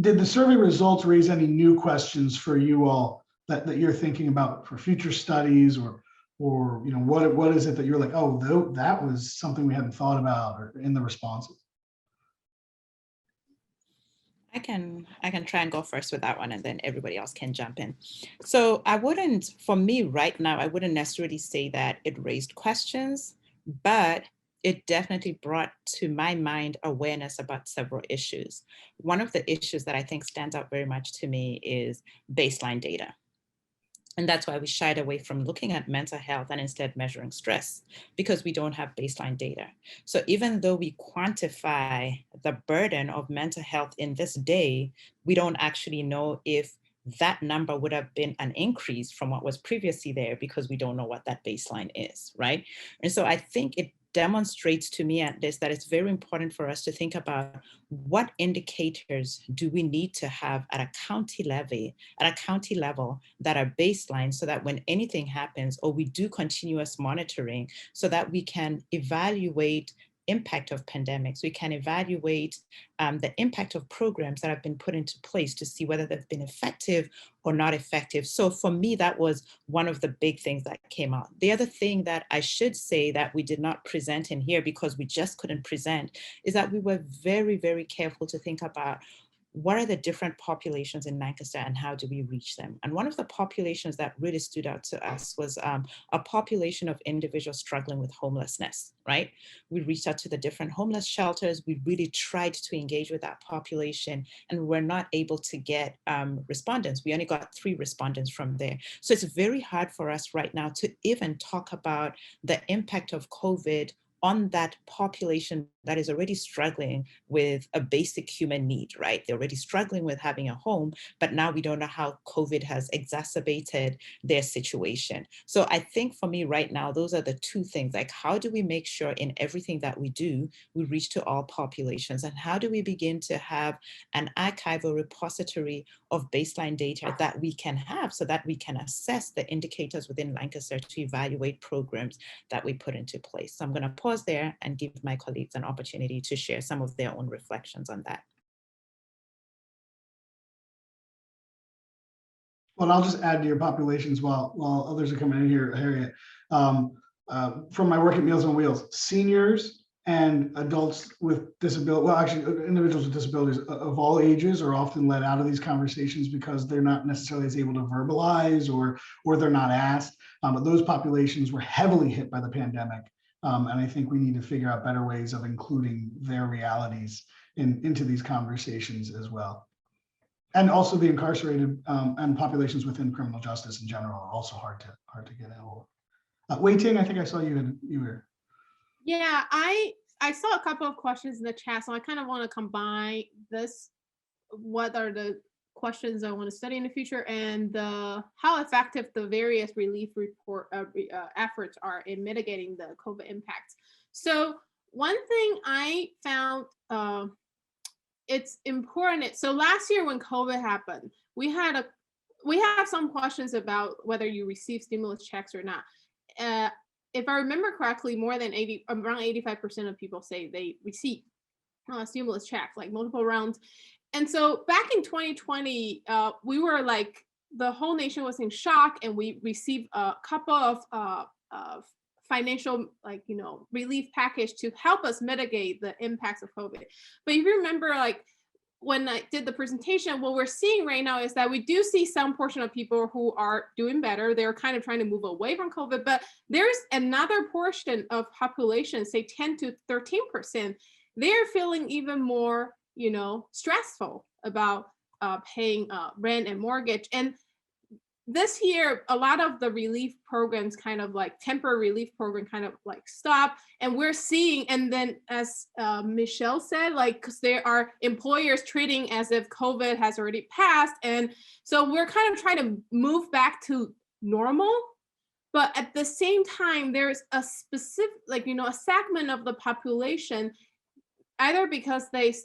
did the survey results raise any new questions for you all that you're thinking about for future studies, or what is it that you're like, oh, that was something we hadn't thought about, or in the responses? I can try and go first with that one, and then everybody else can jump in. So for me right now, I wouldn't necessarily say that it raised questions, but it definitely brought to my mind awareness about several issues. One of the issues that I think stands out very much to me is baseline data. And that's why we shied away from looking at mental health and instead measuring stress, because we don't have baseline data. So even though we quantify the burden of mental health in this day, we don't actually know if that number would have been an increase from what was previously there, because we don't know what that baseline is, right? And so I think it demonstrates to me at least that it's very important for us to think about what indicators do we need to have at a county level that are baseline, so that when anything happens, or we do continuous monitoring, so that we can evaluate impact of pandemics, we can evaluate the impact of programs that have been put into place to see whether they've been effective or not effective. So for me, that was one of the big things that came out. The other thing that I should say that we did not present in here because we just couldn't present is that we were very, very careful to think about what are the different populations in Lancaster and how do we reach them? And one of the populations that really stood out to us was a population of individuals struggling with homelessness, right? We reached out to the different homeless shelters. We really tried to engage with that population, and we're not able to get respondents. We only got 3 respondents from there. So it's very hard for us right now to even talk about the impact of COVID on that population that is already struggling with a basic human need, right? They're already struggling with having a home, but now we don't know how COVID has exacerbated their situation. So I think for me right now, those are the 2 things, like how do we make sure in everything that we do, we reach to all populations, and how do we begin to have an archive or repository of baseline data that we can have so that we can assess the indicators within Lancaster to evaluate programs that we put into place. So I'm going to pause there and give my colleagues an opportunity to share some of their own reflections on that. Well, I'll just add to your populations while others are coming in here, Harriet. From my work at Meals on Wheels, seniors and adults with disability, well, actually individuals with disabilities of all ages are often let out of these conversations because they're not necessarily as able to verbalize or they're not asked. But those populations were heavily hit by the pandemic. And I think we need to figure out better ways of including their realities into these conversations as well. And also the incarcerated and populations within criminal justice in general are also hard to get a hold of. Wei Ting, I think I saw you were. Yeah, I saw a couple of questions in the chat, so I kind of want to combine this. What are the questions I want to study in the future, and how effective the various relief efforts are in mitigating the COVID impacts. So one thing I found it's important. So last year when COVID happened, we have some questions about whether you receive stimulus checks or not. If I remember correctly, around 85% of people say they receive stimulus checks, like multiple rounds. And so back in 2020, we were like, the whole nation was in shock, and we received a couple of financial, relief package to help us mitigate the impacts of COVID. But if you remember, like when I did the presentation, what we're seeing right now is that we do see some portion of people who are doing better. They're kind of trying to move away from COVID, but there's another portion of population, say 10 to 13%, they're feeling even more, stressful about paying rent and mortgage. And this year, a lot of the relief programs, kind of like temporary relief program, kind of like stop. And we're seeing, and then as Michelle said, like, because there are employers treating as if COVID has already passed. And so we're kind of trying to move back to normal. But at the same time, there's a specific, a segment of the population, either because they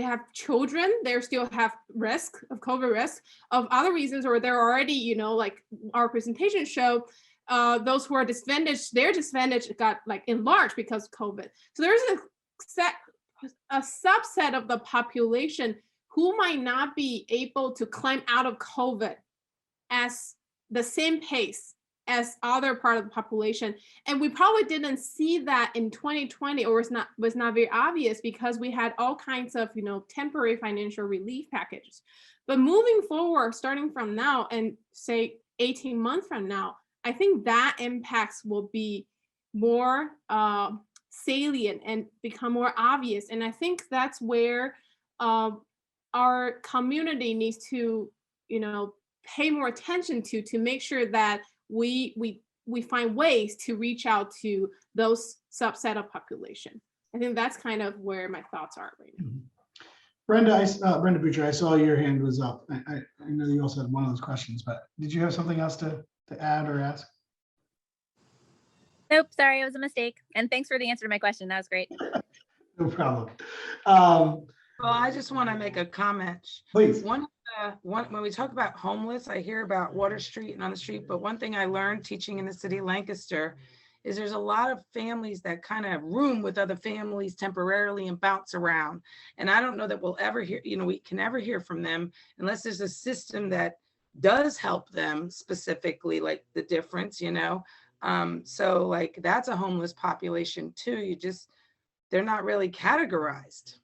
have children, they still have risk of COVID risk, of other reasons, or they're already, like our presentation show, those who are disadvantaged, their disadvantage got like enlarged because of COVID. So there's a subset of the population who might not be able to climb out of COVID as the same pace as other part of the population. And we probably didn't see that in 2020, or was not very obvious because we had all kinds of, temporary financial relief packages. But moving forward, starting from now and say 18 months from now, I think that impacts will be more salient and become more obvious. And I think that's where our community needs to, pay more attention to make sure that we find ways to reach out to those subset of population. I think that's kind of where my thoughts are right now. Brenda Butcher, I saw your hand was up. I know you also had one of those questions, but did you have something else to add or ask? Nope, sorry, it was a mistake. And thanks for the answer to my question. That was great. No problem. Well, I just want to make a comment. Please. When we talk about homeless, I hear about Water Street and on the street, but one thing I learned teaching in the city of Lancaster is there's a lot of families that kind of room with other families temporarily and bounce around. And I don't know that we'll ever hear, we can never hear from them unless there's a system that does help them specifically, like the difference, So like that's a homeless population too. They're not really categorized.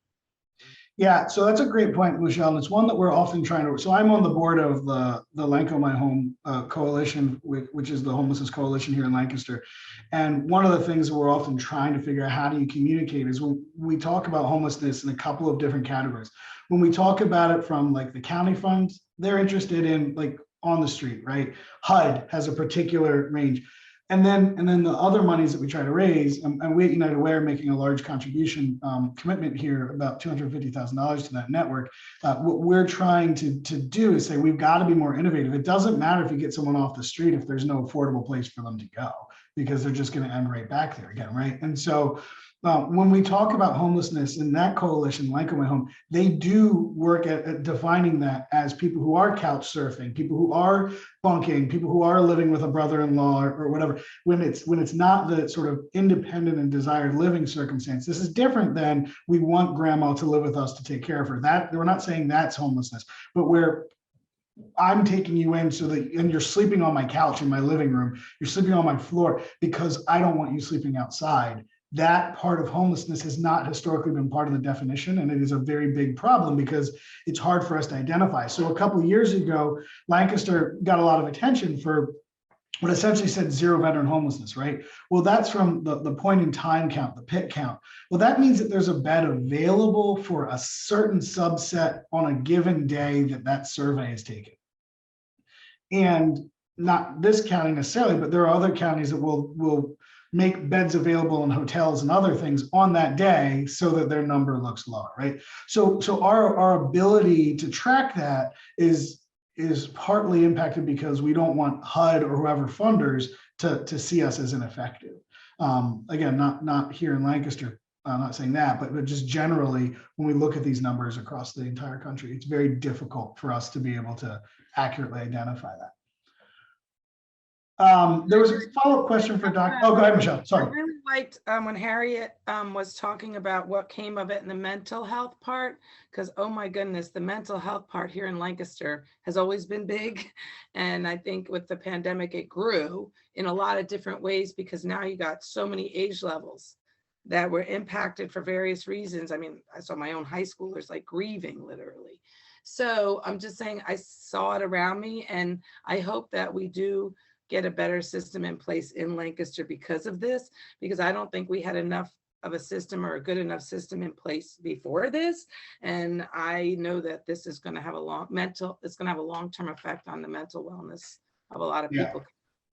Yeah, so that's a great point, Michelle. And it's one that we're often trying to. So I'm on the board of the Lanco My Home coalition, which is the homelessness coalition here in Lancaster. And one of the things that we're often trying to figure out how do you communicate is when we talk about homelessness in a couple of different categories. When we talk about it from like the county funds, they're interested in like on the street, right? HUD has a particular range. And then the other monies that we try to raise, and we at United Way are making a large contribution commitment here, about $250,000 to that network. What we're trying to do is say we've got to be more innovative. It doesn't matter if you get someone off the street if there's no affordable place for them to go, because they're just going to end right back there again, right? And so when we talk about homelessness in that coalition, Lanco My Home, they do work at defining that as people who are couch surfing, people who are bunking, people who are living with a brother-in-law or whatever. When it's not the sort of independent and desired living circumstance, this is different than we want grandma to live with us to take care of her. That we're not saying that's homelessness, but where I'm taking you in so that, and you're sleeping on my couch in my living room, you're sleeping on my floor because I don't want you sleeping outside. That part of homelessness has not historically been part of the definition, and it is a very big problem because it's hard for us to identify. So a couple of years ago, Lancaster got a lot of attention for what essentially said zero veteran homelessness, right? Well, that's from the point in time count, the PIT count. Well, that means that there's a bed available for a certain subset on a given day that survey is taken. And not this county necessarily, but there are other counties that will make beds available in hotels and other things on that day so that their number looks lower, right? So our ability to track that is partly impacted because we don't want HUD or whoever funders to see us as ineffective. Again, not here in Lancaster, I'm not saying that, but just generally, when we look at these numbers across the entire country, it's very difficult for us to be able to accurately identify that. There was a follow-up question for Dr. Oh, go ahead, Michelle. Sorry. I really liked when Harriet was talking about what came of it in the mental health part, because oh my goodness, the mental health part here in Lancaster has always been big. And I think with the pandemic, it grew in a lot of different ways because now you got so many age levels that were impacted for various reasons. I mean, I saw my own high schoolers like grieving literally. So I'm just saying I saw it around me, and I hope that we do get a better system in place in Lancaster because of this, because I don't think we had enough of a system or a good enough system in place before this. And I know that this is going to have a long-term effect on the mental wellness of a lot of people.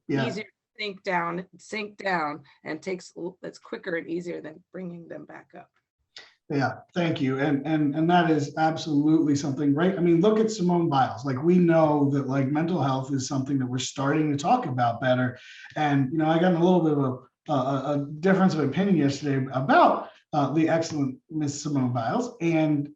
Yeah. Easier to sink down, and it's quicker and easier than bringing them back up. Yeah, thank you. And that is absolutely something, right? I mean, look at Simone Biles. Like, we know that like mental health is something that we're starting to talk about better. And, you know, I got in a little bit of a difference of opinion yesterday about the excellent Miss Simone Biles. And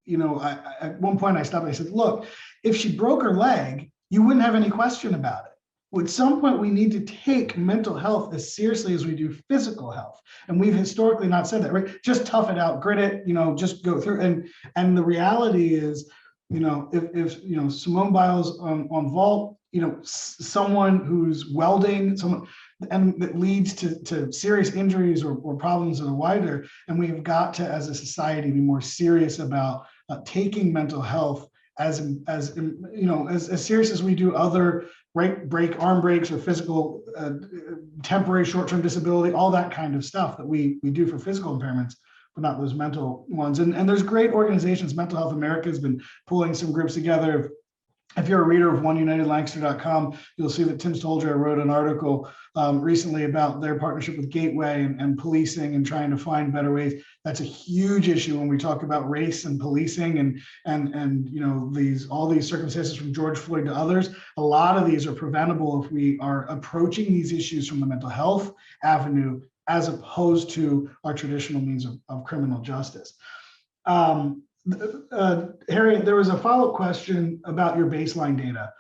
you know, at one point I stopped and I said, look, if she broke her leg, you wouldn't have any question about it. At some point, we need to take mental health as seriously as we do physical health. And we've historically not said that, right? Just tough it out, grit it, you know, just go through. And the reality is, you know, if you know, Simone Biles on vault, you know, someone who's welding, someone, and that leads to serious injuries or problems that are wider. And we've got to, as a society, be more serious about taking mental health as you know, as serious as we do other arm breaks or physical temporary short-term disability, all that kind of stuff that we do for physical impairments, but not those mental ones. And there's great organizations. Mental Health America has been pulling some groups together. If you're a reader of OneUnitedLancaster.com, you'll see that Tim Stolger wrote an article recently about their partnership with Gateway and policing and trying to find better ways. That's a huge issue when we talk about race and policing and you know, all these circumstances from George Floyd to others. A lot of these are preventable if we are approaching these issues from the mental health avenue as opposed to our traditional means of criminal justice. Harriet, there was a follow-up question about your baseline data,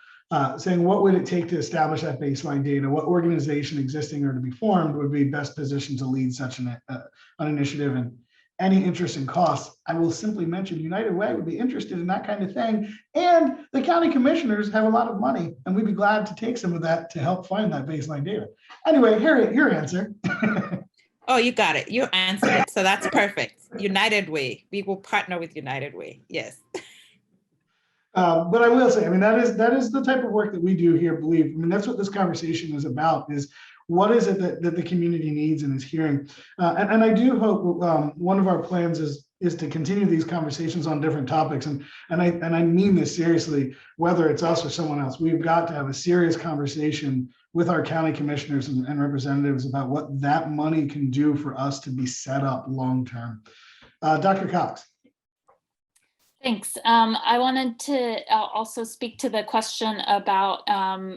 saying what would it take to establish that baseline data? What organization existing or to be formed would be best positioned to lead such an initiative, and any interest in costs? I will simply mention United Way would be interested in that kind of thing, and the county commissioners have a lot of money, and we'd be glad to take some of that to help find that baseline data. Anyway, Harriet, your answer. Oh, you got it. You answered it. So that's perfect. United Way. We will partner with United Way. Yes. But I will say, I mean, that is the type of work that we do here, believe. I mean, that's what this conversation is about, is what is it that the community needs and is hearing. And I do hope one of our plans is to continue these conversations on different topics. And I mean this seriously, whether it's us or someone else, we've got to have a serious conversation with our county commissioners and representatives about what that money can do for us to be set up long-term. Dr. Cox. Thanks. I wanted to also speak to the question about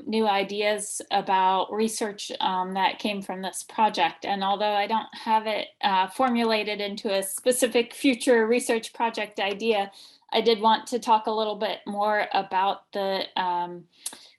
new ideas about research that came from this project. And although I don't have it formulated into a specific future research project idea, I did want to talk a little bit more about the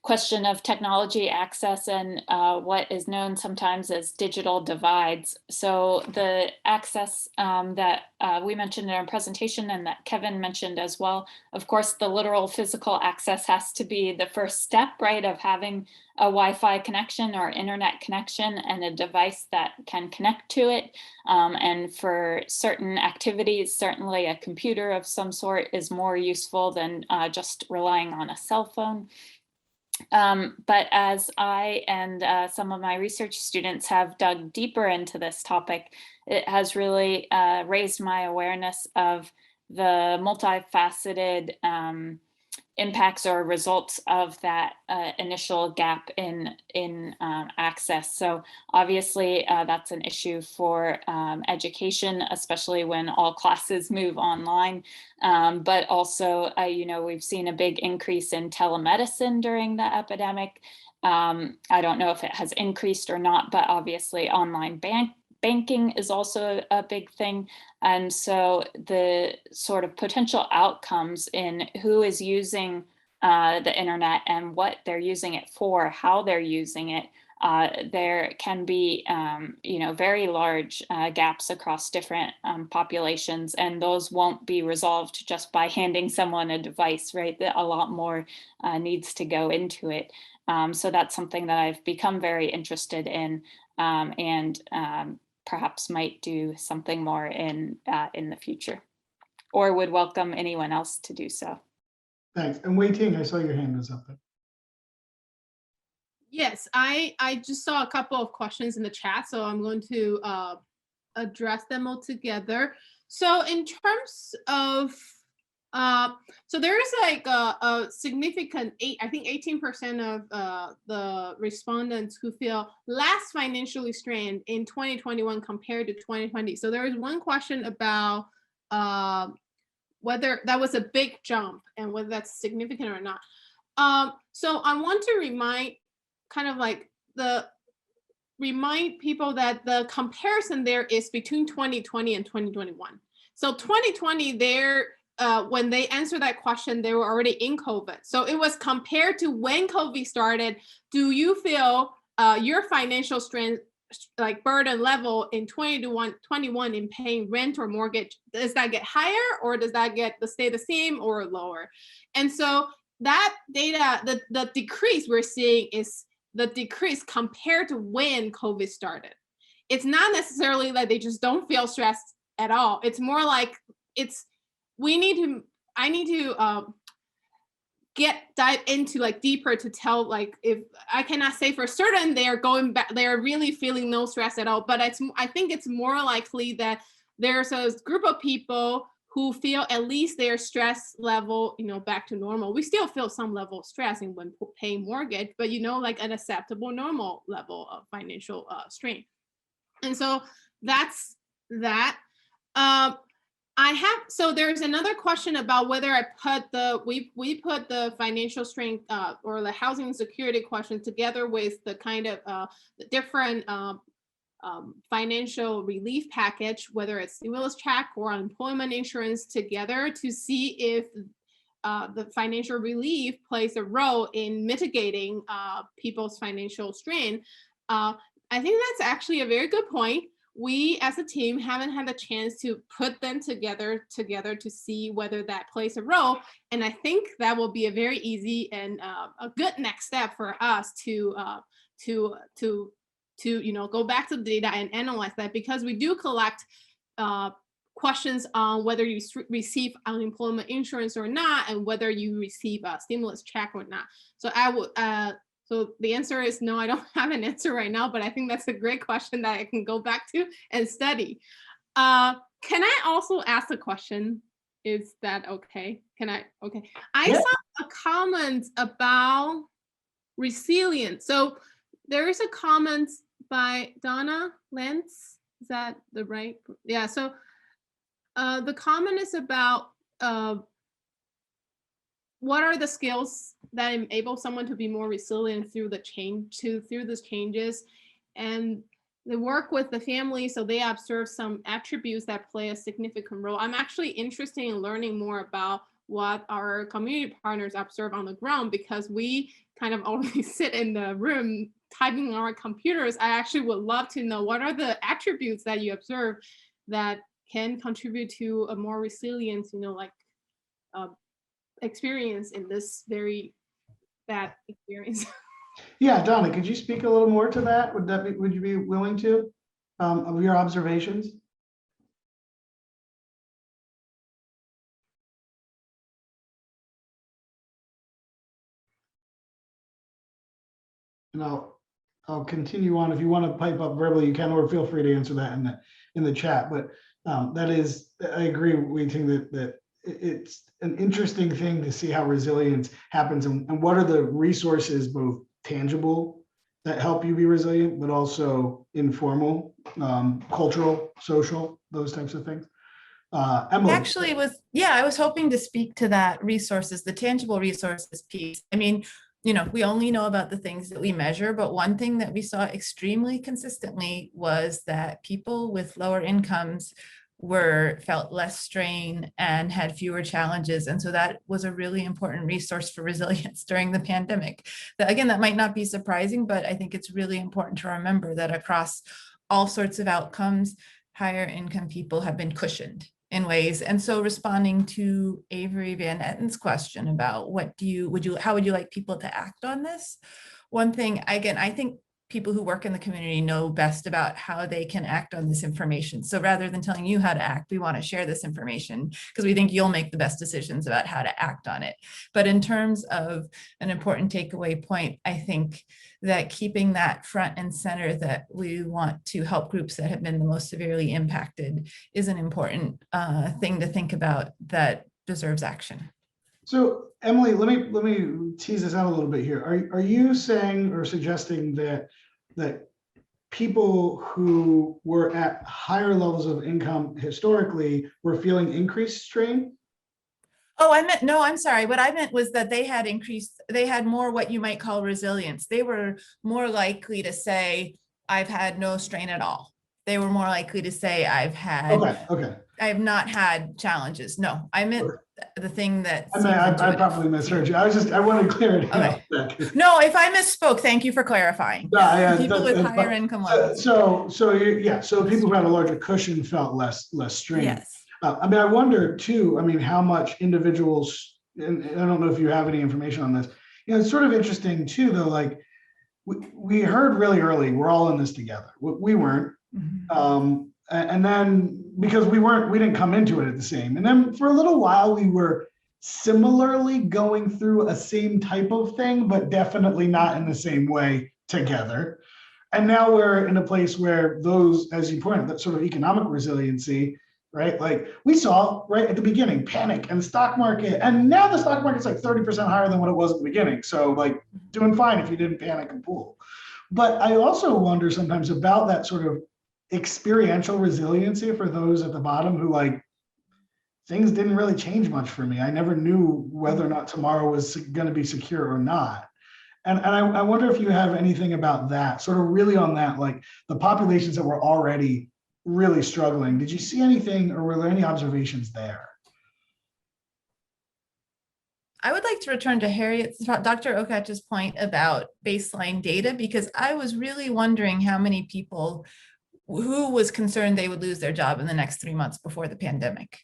question of technology access and what is known sometimes as digital divides. So the access that we mentioned in our presentation and that Kevin mentioned as well, of course, the literal physical access has to be the first step, right, of having a Wi-Fi connection or internet connection and a device that can connect to it. And for certain activities, certainly a computer of some sort is more useful than just relying on a cell phone. But as I and some of my research students have dug deeper into this topic, it has really raised my awareness of the multifaceted impacts or results of that initial gap in access. So obviously that's an issue for education, especially when all classes move online. But also, we've seen a big increase in telemedicine during the epidemic. I don't know if it has increased or not, but obviously online banking is also a big thing. And so the sort of potential outcomes in who is using the internet and what they're using it for, how they're using it, there can be, very large gaps across different populations, and those won't be resolved just by handing someone a device, right? A lot more needs to go into it. So that's something that I've become very interested in, and perhaps might do something more in the future, or would welcome anyone else to do so. Thanks. And Wei Ting, I saw your hand was up there. Yes, I just saw a couple of questions in the chat, so I'm going to address them all together. So in terms of, so there is like a significant, I think 18% of the respondents who feel less financially strained in 2021 compared to 2020. So there is one question about whether that was a big jump and whether that's significant or not. So I want to remind people that the comparison there is between 2020 and 2021. So 2020, when they answered that question, they were already in COVID. So it was compared to when COVID started. Do you feel your financial strength, like burden level in 2021 in paying rent or mortgage, does that get higher, or does that stay the same or lower? And so that data, the decrease we're seeing is the decrease compared to when COVID started. It's not necessarily that they just don't feel stressed at all. It's more like I need to dive into like deeper to tell, like, if I cannot say for certain they are going back, they are really feeling no stress at all. But I think it's more likely that there's a group of people who feel at least their stress level, back to normal. We still feel some level of stress when paying mortgage, but like an acceptable normal level of financial strain. And so that's that. So there's another question about whether I put we put the financial strength or the housing insecurity question together with the kind of the different financial relief package, whether it's stimulus check or unemployment insurance, together to see if the financial relief plays a role in mitigating people's financial strain. I think that's actually a very good point. We as a team haven't had a chance to put them together to see whether that plays a role. And I think that will be a very easy and a good next step for us to to, go back to the data and analyze that, because we do collect questions on whether you receive unemployment insurance or not, and whether you receive a stimulus check or not. So I would, so the answer is no, I don't have an answer right now, but I think that's a great question that I can go back to and study. Can I also ask a question? Is that okay? Okay. I saw a comment about resilience. So there is a comment by Donna Lentz. Is that the right? Yeah. So the comment is about what are the skills that enable someone to be more resilient through these changes, and they work with the family, so they observe some attributes that play a significant role. I'm actually interested in learning more about what our community partners observe on the ground, because we kind of only sit in the room typing on our computers. I actually would love to know what are the attributes that you observe that can contribute to a more resilient, experience in this very bad experience. Yeah, Donna, could you speak a little more to that? Would you be willing to, of your observations? And I'll continue on. If you want to pipe up verbally, you can, or feel free to answer that in the chat. But that is, I agree. We think that it's an interesting thing to see how resilience happens, and what are the resources, both tangible, that help you be resilient, but also informal, cultural, social, those types of things. Emily. Actually, I was hoping to speak to that resources, the tangible resources piece. I mean, we only know about the things that we measure, but one thing that we saw extremely consistently was that people with lower incomes felt less strain and had fewer challenges. And so that was a really important resource for resilience during the pandemic. Again, that might not be surprising, but I think it's really important to remember that across all sorts of outcomes, higher income people have been cushioned in ways. And so responding to Avery Van Etten's question about how would you like people to act on this? One thing, again, I think people who work in the community know best about how they can act on this information. So rather than telling you how to act, we want to share this information because we think you'll make the best decisions about how to act on it. But in terms of an important takeaway point, I think that keeping that front and center, that we want to help groups that have been the most severely impacted, is an important thing to think about that deserves action. So Emily, let me tease this out a little bit here. Are you saying or suggesting that people who were at higher levels of income historically were feeling increased strain? Oh, I'm sorry. What I meant was that they had more what you might call resilience. They were more likely to say, I've had no strain at all. They were more likely to say, I have not had challenges. No, I meant the thing that I probably misheard you. I wanted clarity. Okay. No, if I misspoke, thank you for clarifying. People with higher income levels. So people who had a larger cushion felt less strain. Yes. I wonder too, how much individuals, and I don't know if you have any information on this, it's sort of interesting too, though, like we heard really early, we're all in this together. We weren't. Mm-hmm. And then because we didn't come into it at the same. And then for a little while, we were similarly going through a same type of thing, but definitely not in the same way together. And now we're in a place where those, as you pointed, that sort of economic resiliency, right? Like we saw right at the beginning, panic in the stock market. And now the stock market's like 30% higher than what it was at the beginning. So like doing fine if you didn't panic and pull. But I also wonder sometimes about that sort of experiential resiliency for those at the bottom who like, things didn't really change much for me. I never knew whether or not tomorrow was going to be secure or not. And I wonder if you have anything about that, sort of really on that, like the populations that were already really struggling. Did you see anything or were there any observations there? I would like to return to Dr. Okach's point about baseline data, because I was really wondering how many people who was concerned they would lose their job in the next 3 months before the pandemic.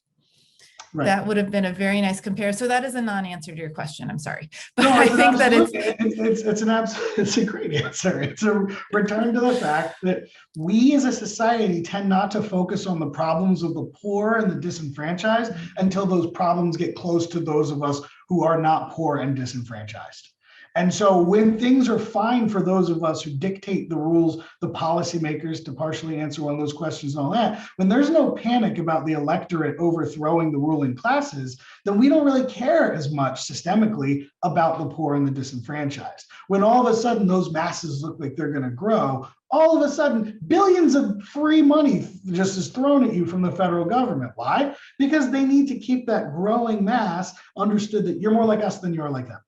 Right. That would have been a very nice compare. So that is a non-answer to your question. I'm sorry. But No, I think that it's a great answer. It's a return to the fact that we as a society tend not to focus on the problems of the poor and the disenfranchised until those problems get close to those of us who are not poor and disenfranchised. And so when things are fine for those of us who dictate the rules, the policymakers, to partially answer one of those questions and all that, when there's no panic about the electorate overthrowing the ruling classes, then we don't really care as much systemically about the poor and the disenfranchised. When all of a sudden those masses look like they're going to grow, all of a sudden billions of free money just is thrown at you from the federal government. Why? Because they need to keep that growing mass understood that you're more like us than you're like them.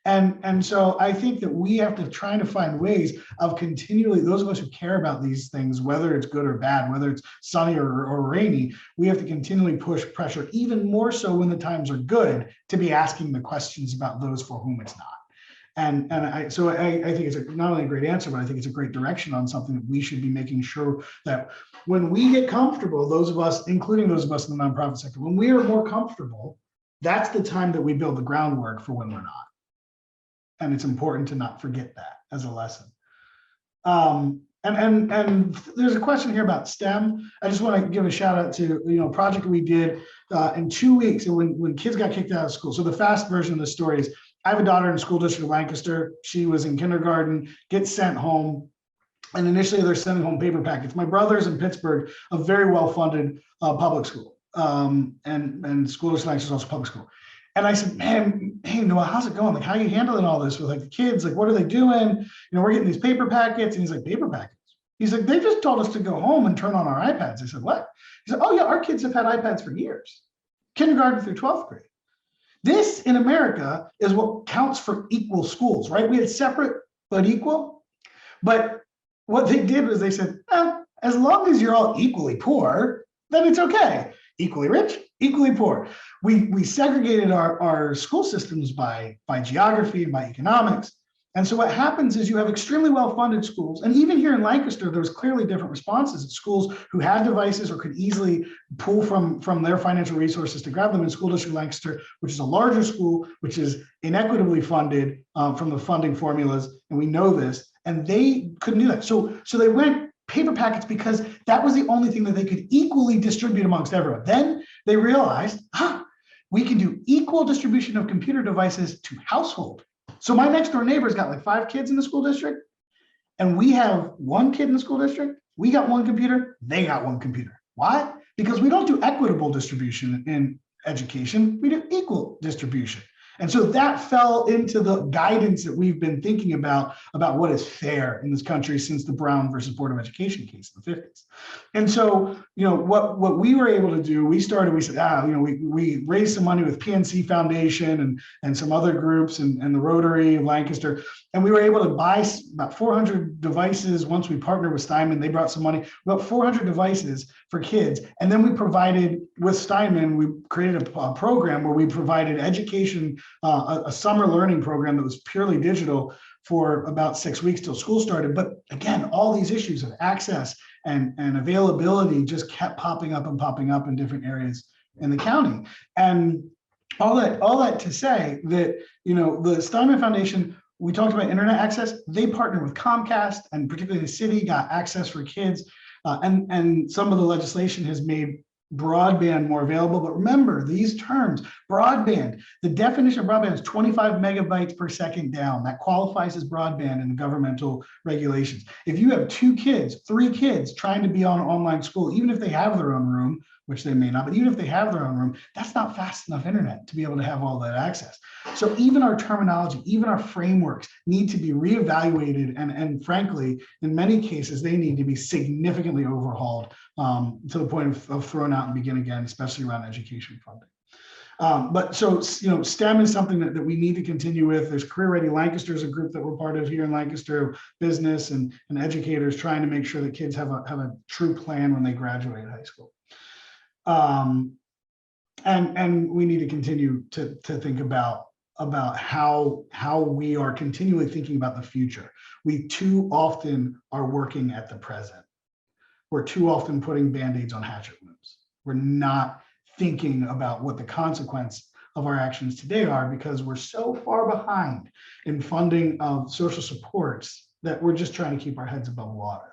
And so I think that we have to try to find ways of continually, those of us who care about these things, whether it's good or bad, whether it's sunny or rainy, we have to continually push pressure, even more so when the times are good, to be asking the questions about those for whom it's not. And I think it's not only a great answer, but I think it's a great direction on something that we should be making sure that when we get comfortable, those of us, including those of us in the nonprofit sector, when we are more comfortable, that's the time that we build the groundwork for when we're not. And it's important to not forget that as a lesson. And there's a question here about STEM. I just want to give a shout out to a project we did in 2 weeks, and when kids got kicked out of school. So the fast version of the story is, I have a daughter in the school district of Lancaster. She was in kindergarten, gets sent home, and initially they're sending home paper packets. My brother's in Pittsburgh, a very well-funded public school, and school district of Lancaster is also public school. And I said, man, hey, Noah, how's it going? Like, how are you handling all this with like the kids? Like, what are they doing? We're getting these paper packets. And he's like, paper packets? He's like, they just told us to go home and turn on our iPads. I said, what? He said, oh yeah, our kids have had iPads for years, kindergarten through 12th grade. This in America is what counts for equal schools, right? We had separate but equal. But what they did was they said, well, as long as you're all equally poor, then it's okay. Equally rich, equally poor. We segregated our school systems by geography and by economics. And so what happens is you have extremely well-funded schools. And even here in Lancaster, there was clearly different responses at schools who had devices or could easily pull from their financial resources to grab them. In School District Lancaster, which is a larger school, which is inequitably funded from the funding formulas. And we know this, and they couldn't do that. So they went paper packets because that was the only thing that they could equally distribute amongst everyone. Then they realized, we can do equal distribution of computer devices to household. So my next door neighbor's got like 5 kids in the school district, and we have 1 kid in the school district. We got 1 computer, they got 1 computer. Why? Because we don't do equitable distribution in education, we do equal distribution. And so that fell into the guidance that we've been thinking about what is fair in this country since the Brown versus Board of Education case in the 50s. And so, what we were able to do, we said, we raised some money with PNC Foundation and some other groups and the Rotary of Lancaster. And we were able to buy about 400 devices. Once we partnered with Steinman, they brought some money, about 400 devices for kids. And then we provided, with Steinman, we created a program where we provided education, a summer learning program that was purely digital for about 6 weeks till school started. But again, all these issues of access and availability just kept popping up in different areas in the county. And all that to say that, the Steinman Foundation, we talked about internet access. They partnered with Comcast, and particularly the city got access for kids. And some of the legislation has made broadband more available. But remember these terms, broadband, the definition of broadband is 25 megabytes per second down. That qualifies as broadband in the governmental regulations. If you have 2 kids, 3 kids trying to be on online school, even if they have their own room, which they may not, but even if they have their own room, that's not fast enough internet to be able to have all that access. So even our terminology, even our frameworks need to be reevaluated. And frankly, in many cases, they need to be significantly overhauled to the point of thrown out and begin again, especially around education funding. But so, STEM is something that we need to continue with. There's Career Ready Lancaster is a group that we're part of here in Lancaster, business and educators trying to make sure that kids have a true plan when they graduate high school. And we need to continue to think about how we are continually thinking about the future. We too often are working at the present. We're too often putting Band-Aids on hatchet wounds. We're not thinking about what the consequence of our actions today are, because we're so far behind in funding of social supports that we're just trying to keep our heads above water.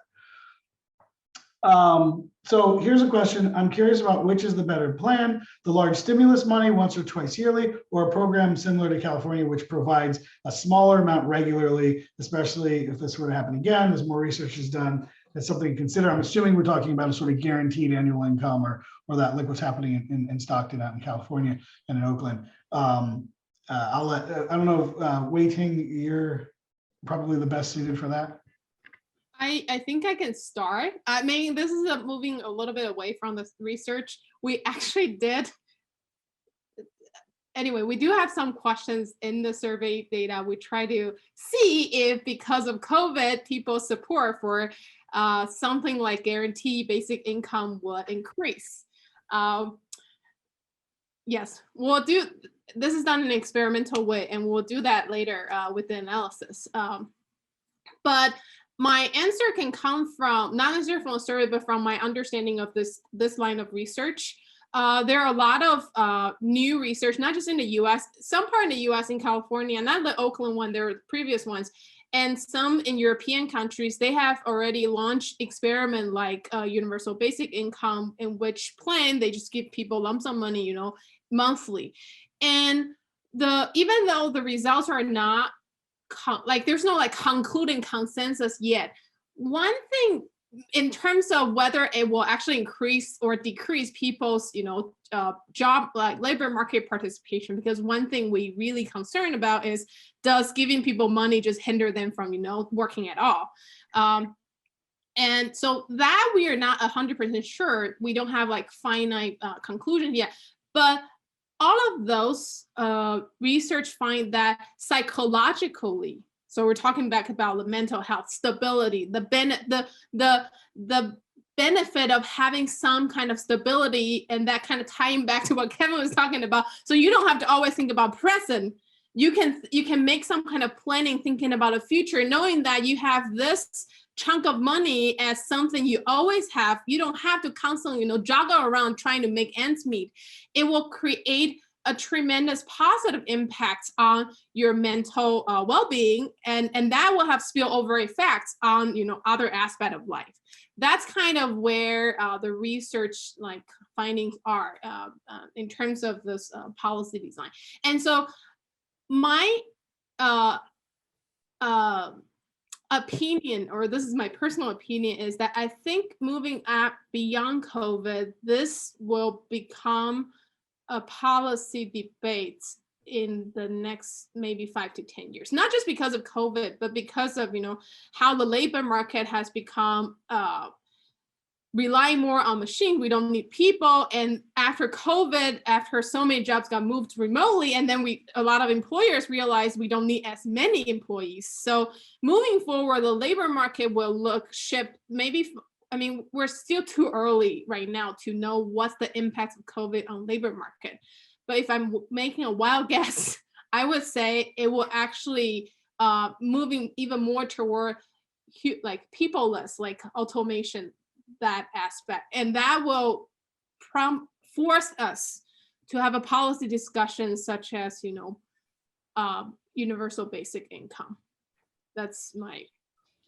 So here's a question. I'm curious about which is the better plan, the large stimulus money once or twice yearly, or a program similar to California, which provides a smaller amount regularly, especially if this were to happen again, as more research is done. That's something to consider. I'm assuming we're talking about a sort of guaranteed annual income, or that like what's happening in Stockton out in California and in Oakland. I'll let, I don't know, Wei Ting, you're probably the best suited for that. I think I can start. I mean, this is moving a little bit away from the research. We actually did. Anyway, we do have some questions in the survey data. We try to see if, because of COVID, people's support for something like guaranteed basic income would increase. Yes, we'll do, this is done in an experimental way, and we'll do that later with the analysis. But my answer can come from, not necessarily from a survey, but from my understanding of this line of research. There are a lot of new research, not just in the US, some part in the US, in California, not the Oakland one, there were previous ones, and some in European countries. They have already launched experiment like universal basic income, in which plan they just give people lump sum money, you know, monthly. And even though the results are not like, there's no like concluding consensus yet, one thing in terms of whether it will actually increase or decrease people's, you know, job, like labor market participation, because one thing we really concerned about is, does giving people money just hinder them from, you know, working at all? And so that we are not 100% sure. We don't have like finite conclusion yet, but all of those research find that psychologically, so we're talking back about the mental health, stability, the benefit of having some kind of stability, and that kind of tying back to what Kevin was talking about. So you don't have to always think about present. You can make some kind of planning, thinking about a future, knowing that you have this chunk of money as something you always have. You don't have to constantly, you know, juggle around trying to make ends meet. It will create a tremendous positive impact on your mental well-being, and that will have spillover effects on, you know, other aspects of life. That's kind of where the research like findings are in terms of this policy design. And so my opinion, or this is my personal opinion, is that I think moving up beyond COVID, this will become a policy debate in the next maybe 5 to 10 years, not just because of COVID, but because of, you know, how the labor market has become relying more on machines. We don't need people. And after COVID, after so many jobs got moved remotely, and then a lot of employers realized we don't need as many employees. So moving forward, the labor market will shift maybe. I mean, we're still too early right now to know what's the impact of COVID on labor market. But if I'm making a wild guess, I would say it will actually moving even more toward like peopleless, like automation, that aspect. And that will force us to have a policy discussion such as, you know, universal basic income. That's my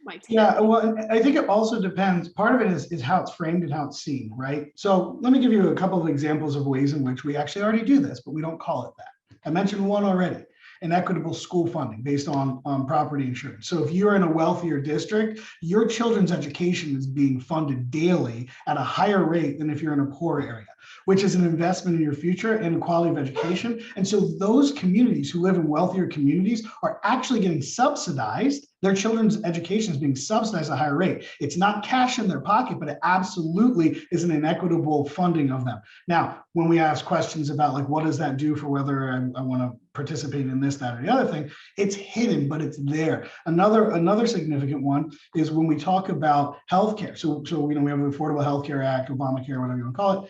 take. Yeah, well, I think it also depends. Part of it is how it's framed and how it's seen, right? So let me give you a couple of examples of ways in which we actually already do this, but we don't call it that. I mentioned one already, inequitable school funding based on property insurance. So if you're in a wealthier district, your children's education is being funded daily at a higher rate than if you're in a poor area, which is an investment in your future and the quality of education. And so those communities who live in wealthier communities are actually getting subsidized. Their children's education is being subsidized at a higher rate. It's not cash in their pocket, but it absolutely is an inequitable funding of them. Now, when we ask questions about like, what does that do for whether I want to participate in this, that, or the other thing, it's hidden, but it's there. Another significant one is when we talk about healthcare. So you know, we have the Affordable Health Care Act, Obamacare, whatever you want to call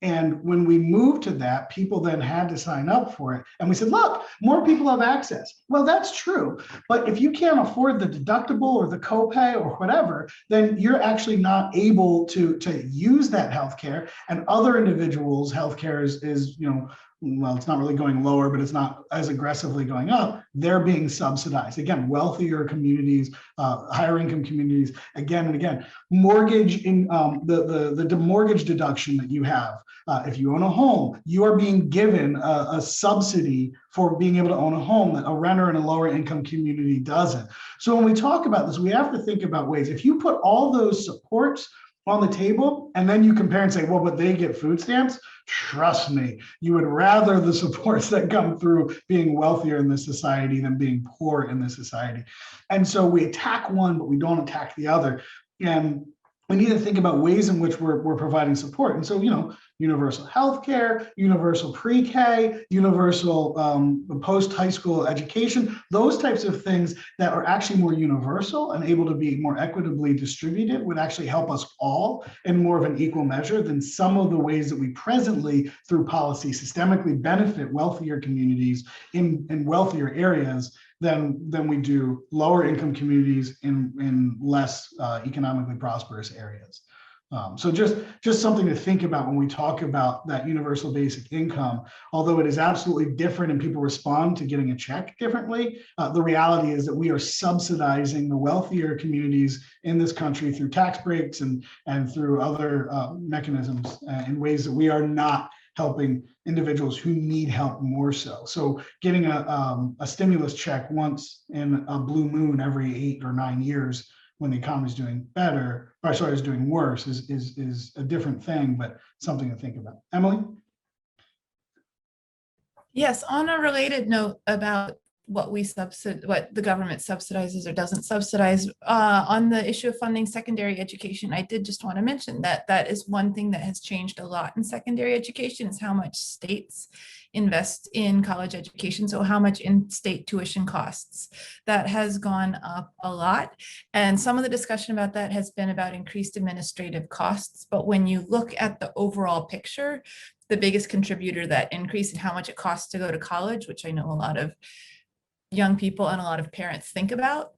And when we moved to that, people then had to sign up for it. And we said, look, more people have access. Well, that's true. But if you can't afford the deductible or the copay or whatever, then you're actually not able to use that healthcare. And other individuals' healthcare is, you know, well, it's not really going lower, but it's not as aggressively going up. They're being subsidized. Again, wealthier communities, higher income communities, again and again. Mortgage in the mortgage deduction that you have. If you own a home, you are being given a subsidy for being able to own a home that a renter in a lower income community doesn't. So when we talk about this, we have to think about ways. If you put all those supports on the table and then you compare and say, well, but they get food stamps, trust me, you would rather the supports that come through being wealthier in this society than being poor in this society. And so we attack one, but we don't attack the other. And we need to think about ways in which we're providing support. And so, you know, universal healthcare, universal pre-K, universal post-high school education, those types of things that are actually more universal and able to be more equitably distributed would actually help us all in more of an equal measure than some of the ways that we presently, through policy, systemically benefit wealthier communities in wealthier areas than we do lower income communities in less economically prosperous areas. So just something to think about when we talk about that universal basic income. Although it is absolutely different and people respond to getting a check differently, the reality is that we are subsidizing the wealthier communities in this country through tax breaks and through other mechanisms in ways that we are not helping individuals who need help more so. So getting a stimulus check once in a blue moon every 8 or 9 years when the economy is doing better, or sorry, is doing worse, is a different thing, but something to think about. Emily? Yes, on a related note about what the government subsidizes or doesn't subsidize, on the issue of funding secondary education, I did just want to mention that that is one thing that has changed a lot in secondary education, is how much states invest in college education. So how much in-state tuition costs. That has gone up a lot. And some of the discussion about that has been about increased administrative costs. But when you look at the overall picture, the biggest contributor to that increase in how much it costs to go to college, which I know a lot of young people and a lot of parents think about,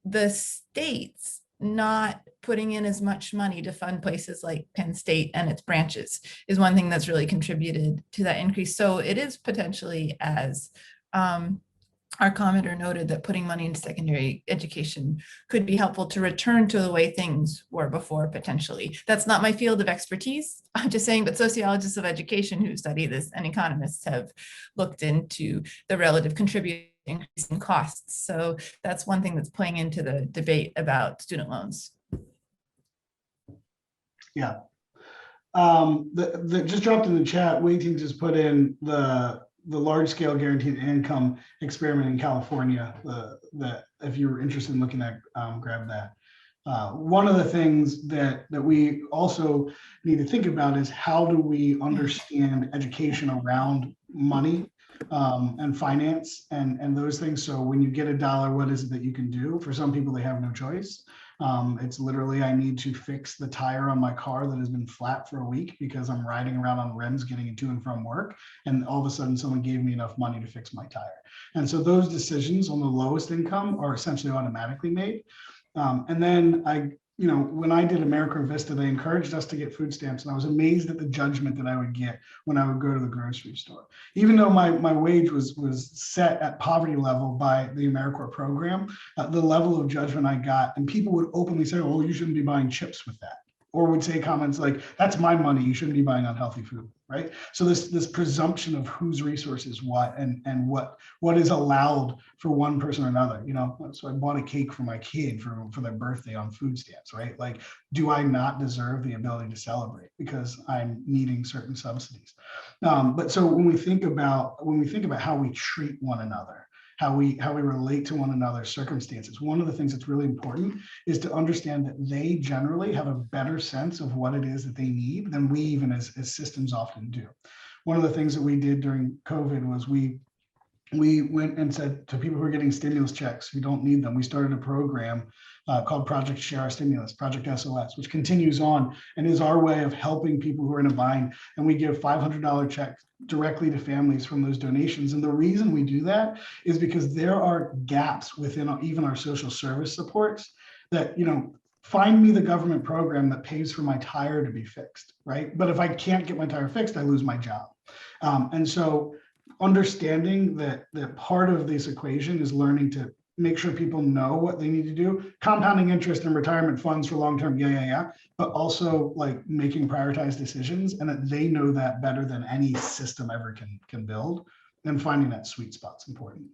the states not putting in as much money to fund places like Penn State and its branches is one thing that's really contributed to that increase. So it is potentially, as our commenter noted, that putting money into secondary education could be helpful to return to the way things were before, potentially. That's not my field of expertise, I'm just saying, but sociologists of education who study this and economists have looked into the relative contributing increase in costs. So that's one thing that's playing into the debate about student loans. Yeah. Just dropped in the chat, Waiting just put in the large scale guaranteed income experiment in California, that if you're interested in looking at, grab that. One of the things that we also need to think about is how do we understand education around money and finance and those things. So when you get $1, what is it that you can do? For some people, they have no choice. It's literally, I need to fix the tire on my car that has been flat for a week because I'm riding around on rims getting to and from work. And all of a sudden someone gave me enough money to fix my tire. And so those decisions on the lowest income are essentially automatically made. And then when I did America Vista, they encouraged us to get food stamps. And I was amazed at the judgment that I would get when I would go to the grocery store. Even though my wage was set at poverty level by the AmeriCorps program, the level of judgment I got, and people would openly say, oh, you shouldn't be buying chips with that. Or would say comments like, that's my money, you shouldn't be buying unhealthy food, right? So this presumption of whose resources what and what is allowed for one person or another, so I bought a cake for my kid for their birthday on food stamps, right? Like, do I not deserve the ability to celebrate because I'm needing certain subsidies? But so when we think about how we treat one another, how we relate to one another's circumstances, one of the things that's really important is to understand that they generally have a better sense of what it is that they need than we even as systems often do. One of the things that we did during COVID was we we went and said to people who are getting stimulus checks who don't need them, we started a program called Project Share Our Stimulus, Project SOS, which continues on and is our way of helping people who are in a bind. And we give $500 checks directly to families from those donations. And the reason we do that is because there are gaps within even our social service supports that, you know, find me the government program that pays for my tire to be fixed, right? But if I can't get my tire fixed, I lose my job. And so understanding that part of this equation is learning to make sure people know what they need to do, compounding interest and retirement funds for long-term, but also like making prioritized decisions, and that they know that better than any system ever can build, and finding that sweet spot's important.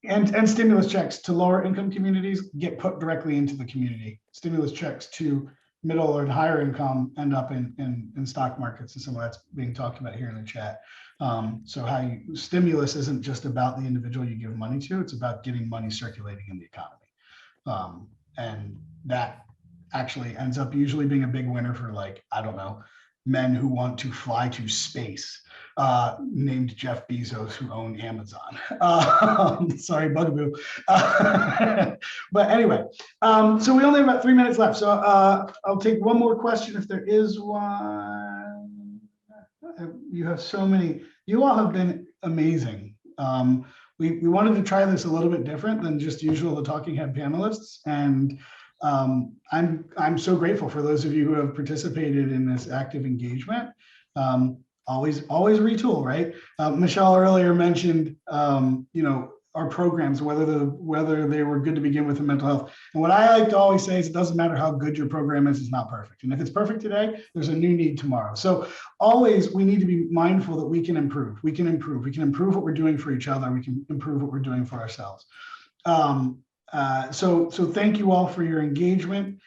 And stimulus checks to lower income communities get put directly into the community. Stimulus checks to middle or higher income end up in stock markets, and some of that's being talked about here in the chat. So stimulus isn't just about the individual you give money to, it's about getting money circulating in the economy. And that actually ends up usually being a big winner for, like, I don't know, men who want to fly to space, named Jeff Bezos, who own Amazon. Sorry, bugaboo. But anyway, so we only have about 3 minutes left. So I'll take one more question if there is one. You have so many. You all have been amazing. We wanted to try this a little bit different than just usual, the talking head panelists. And I'm so grateful for those of you who have participated in this active engagement. Always retool, right? Michelle earlier mentioned, you know, our programs, whether they were good to begin with in mental health. And what I like to always say is it doesn't matter how good your program is, it's not perfect. And if it's perfect today, there's a new need tomorrow. So always we need to be mindful that we can improve. We can improve what we're doing for each other. We can improve what we're doing for ourselves. So thank you all for your engagement.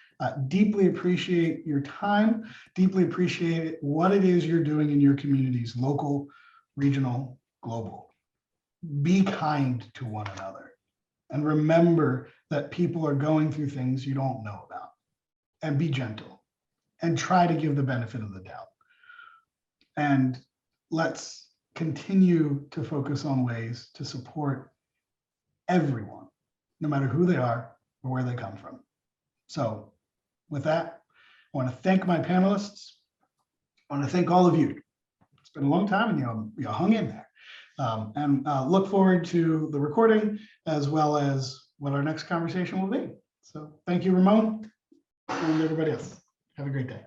Deeply appreciate your time, deeply appreciate what it is you're doing in your communities, local, regional, global. Be kind to one another, and remember that people are going through things you don't know about, and be gentle and try to give the benefit of the doubt. And let's continue to focus on ways to support everyone, no matter who they are or where they come from. So with that, I want to thank my panelists. I want to thank all of you. It's been a long time and you hung in there. And look forward to the recording as well as what our next conversation will be. So thank you, Ramon, and everybody else. Have a great day.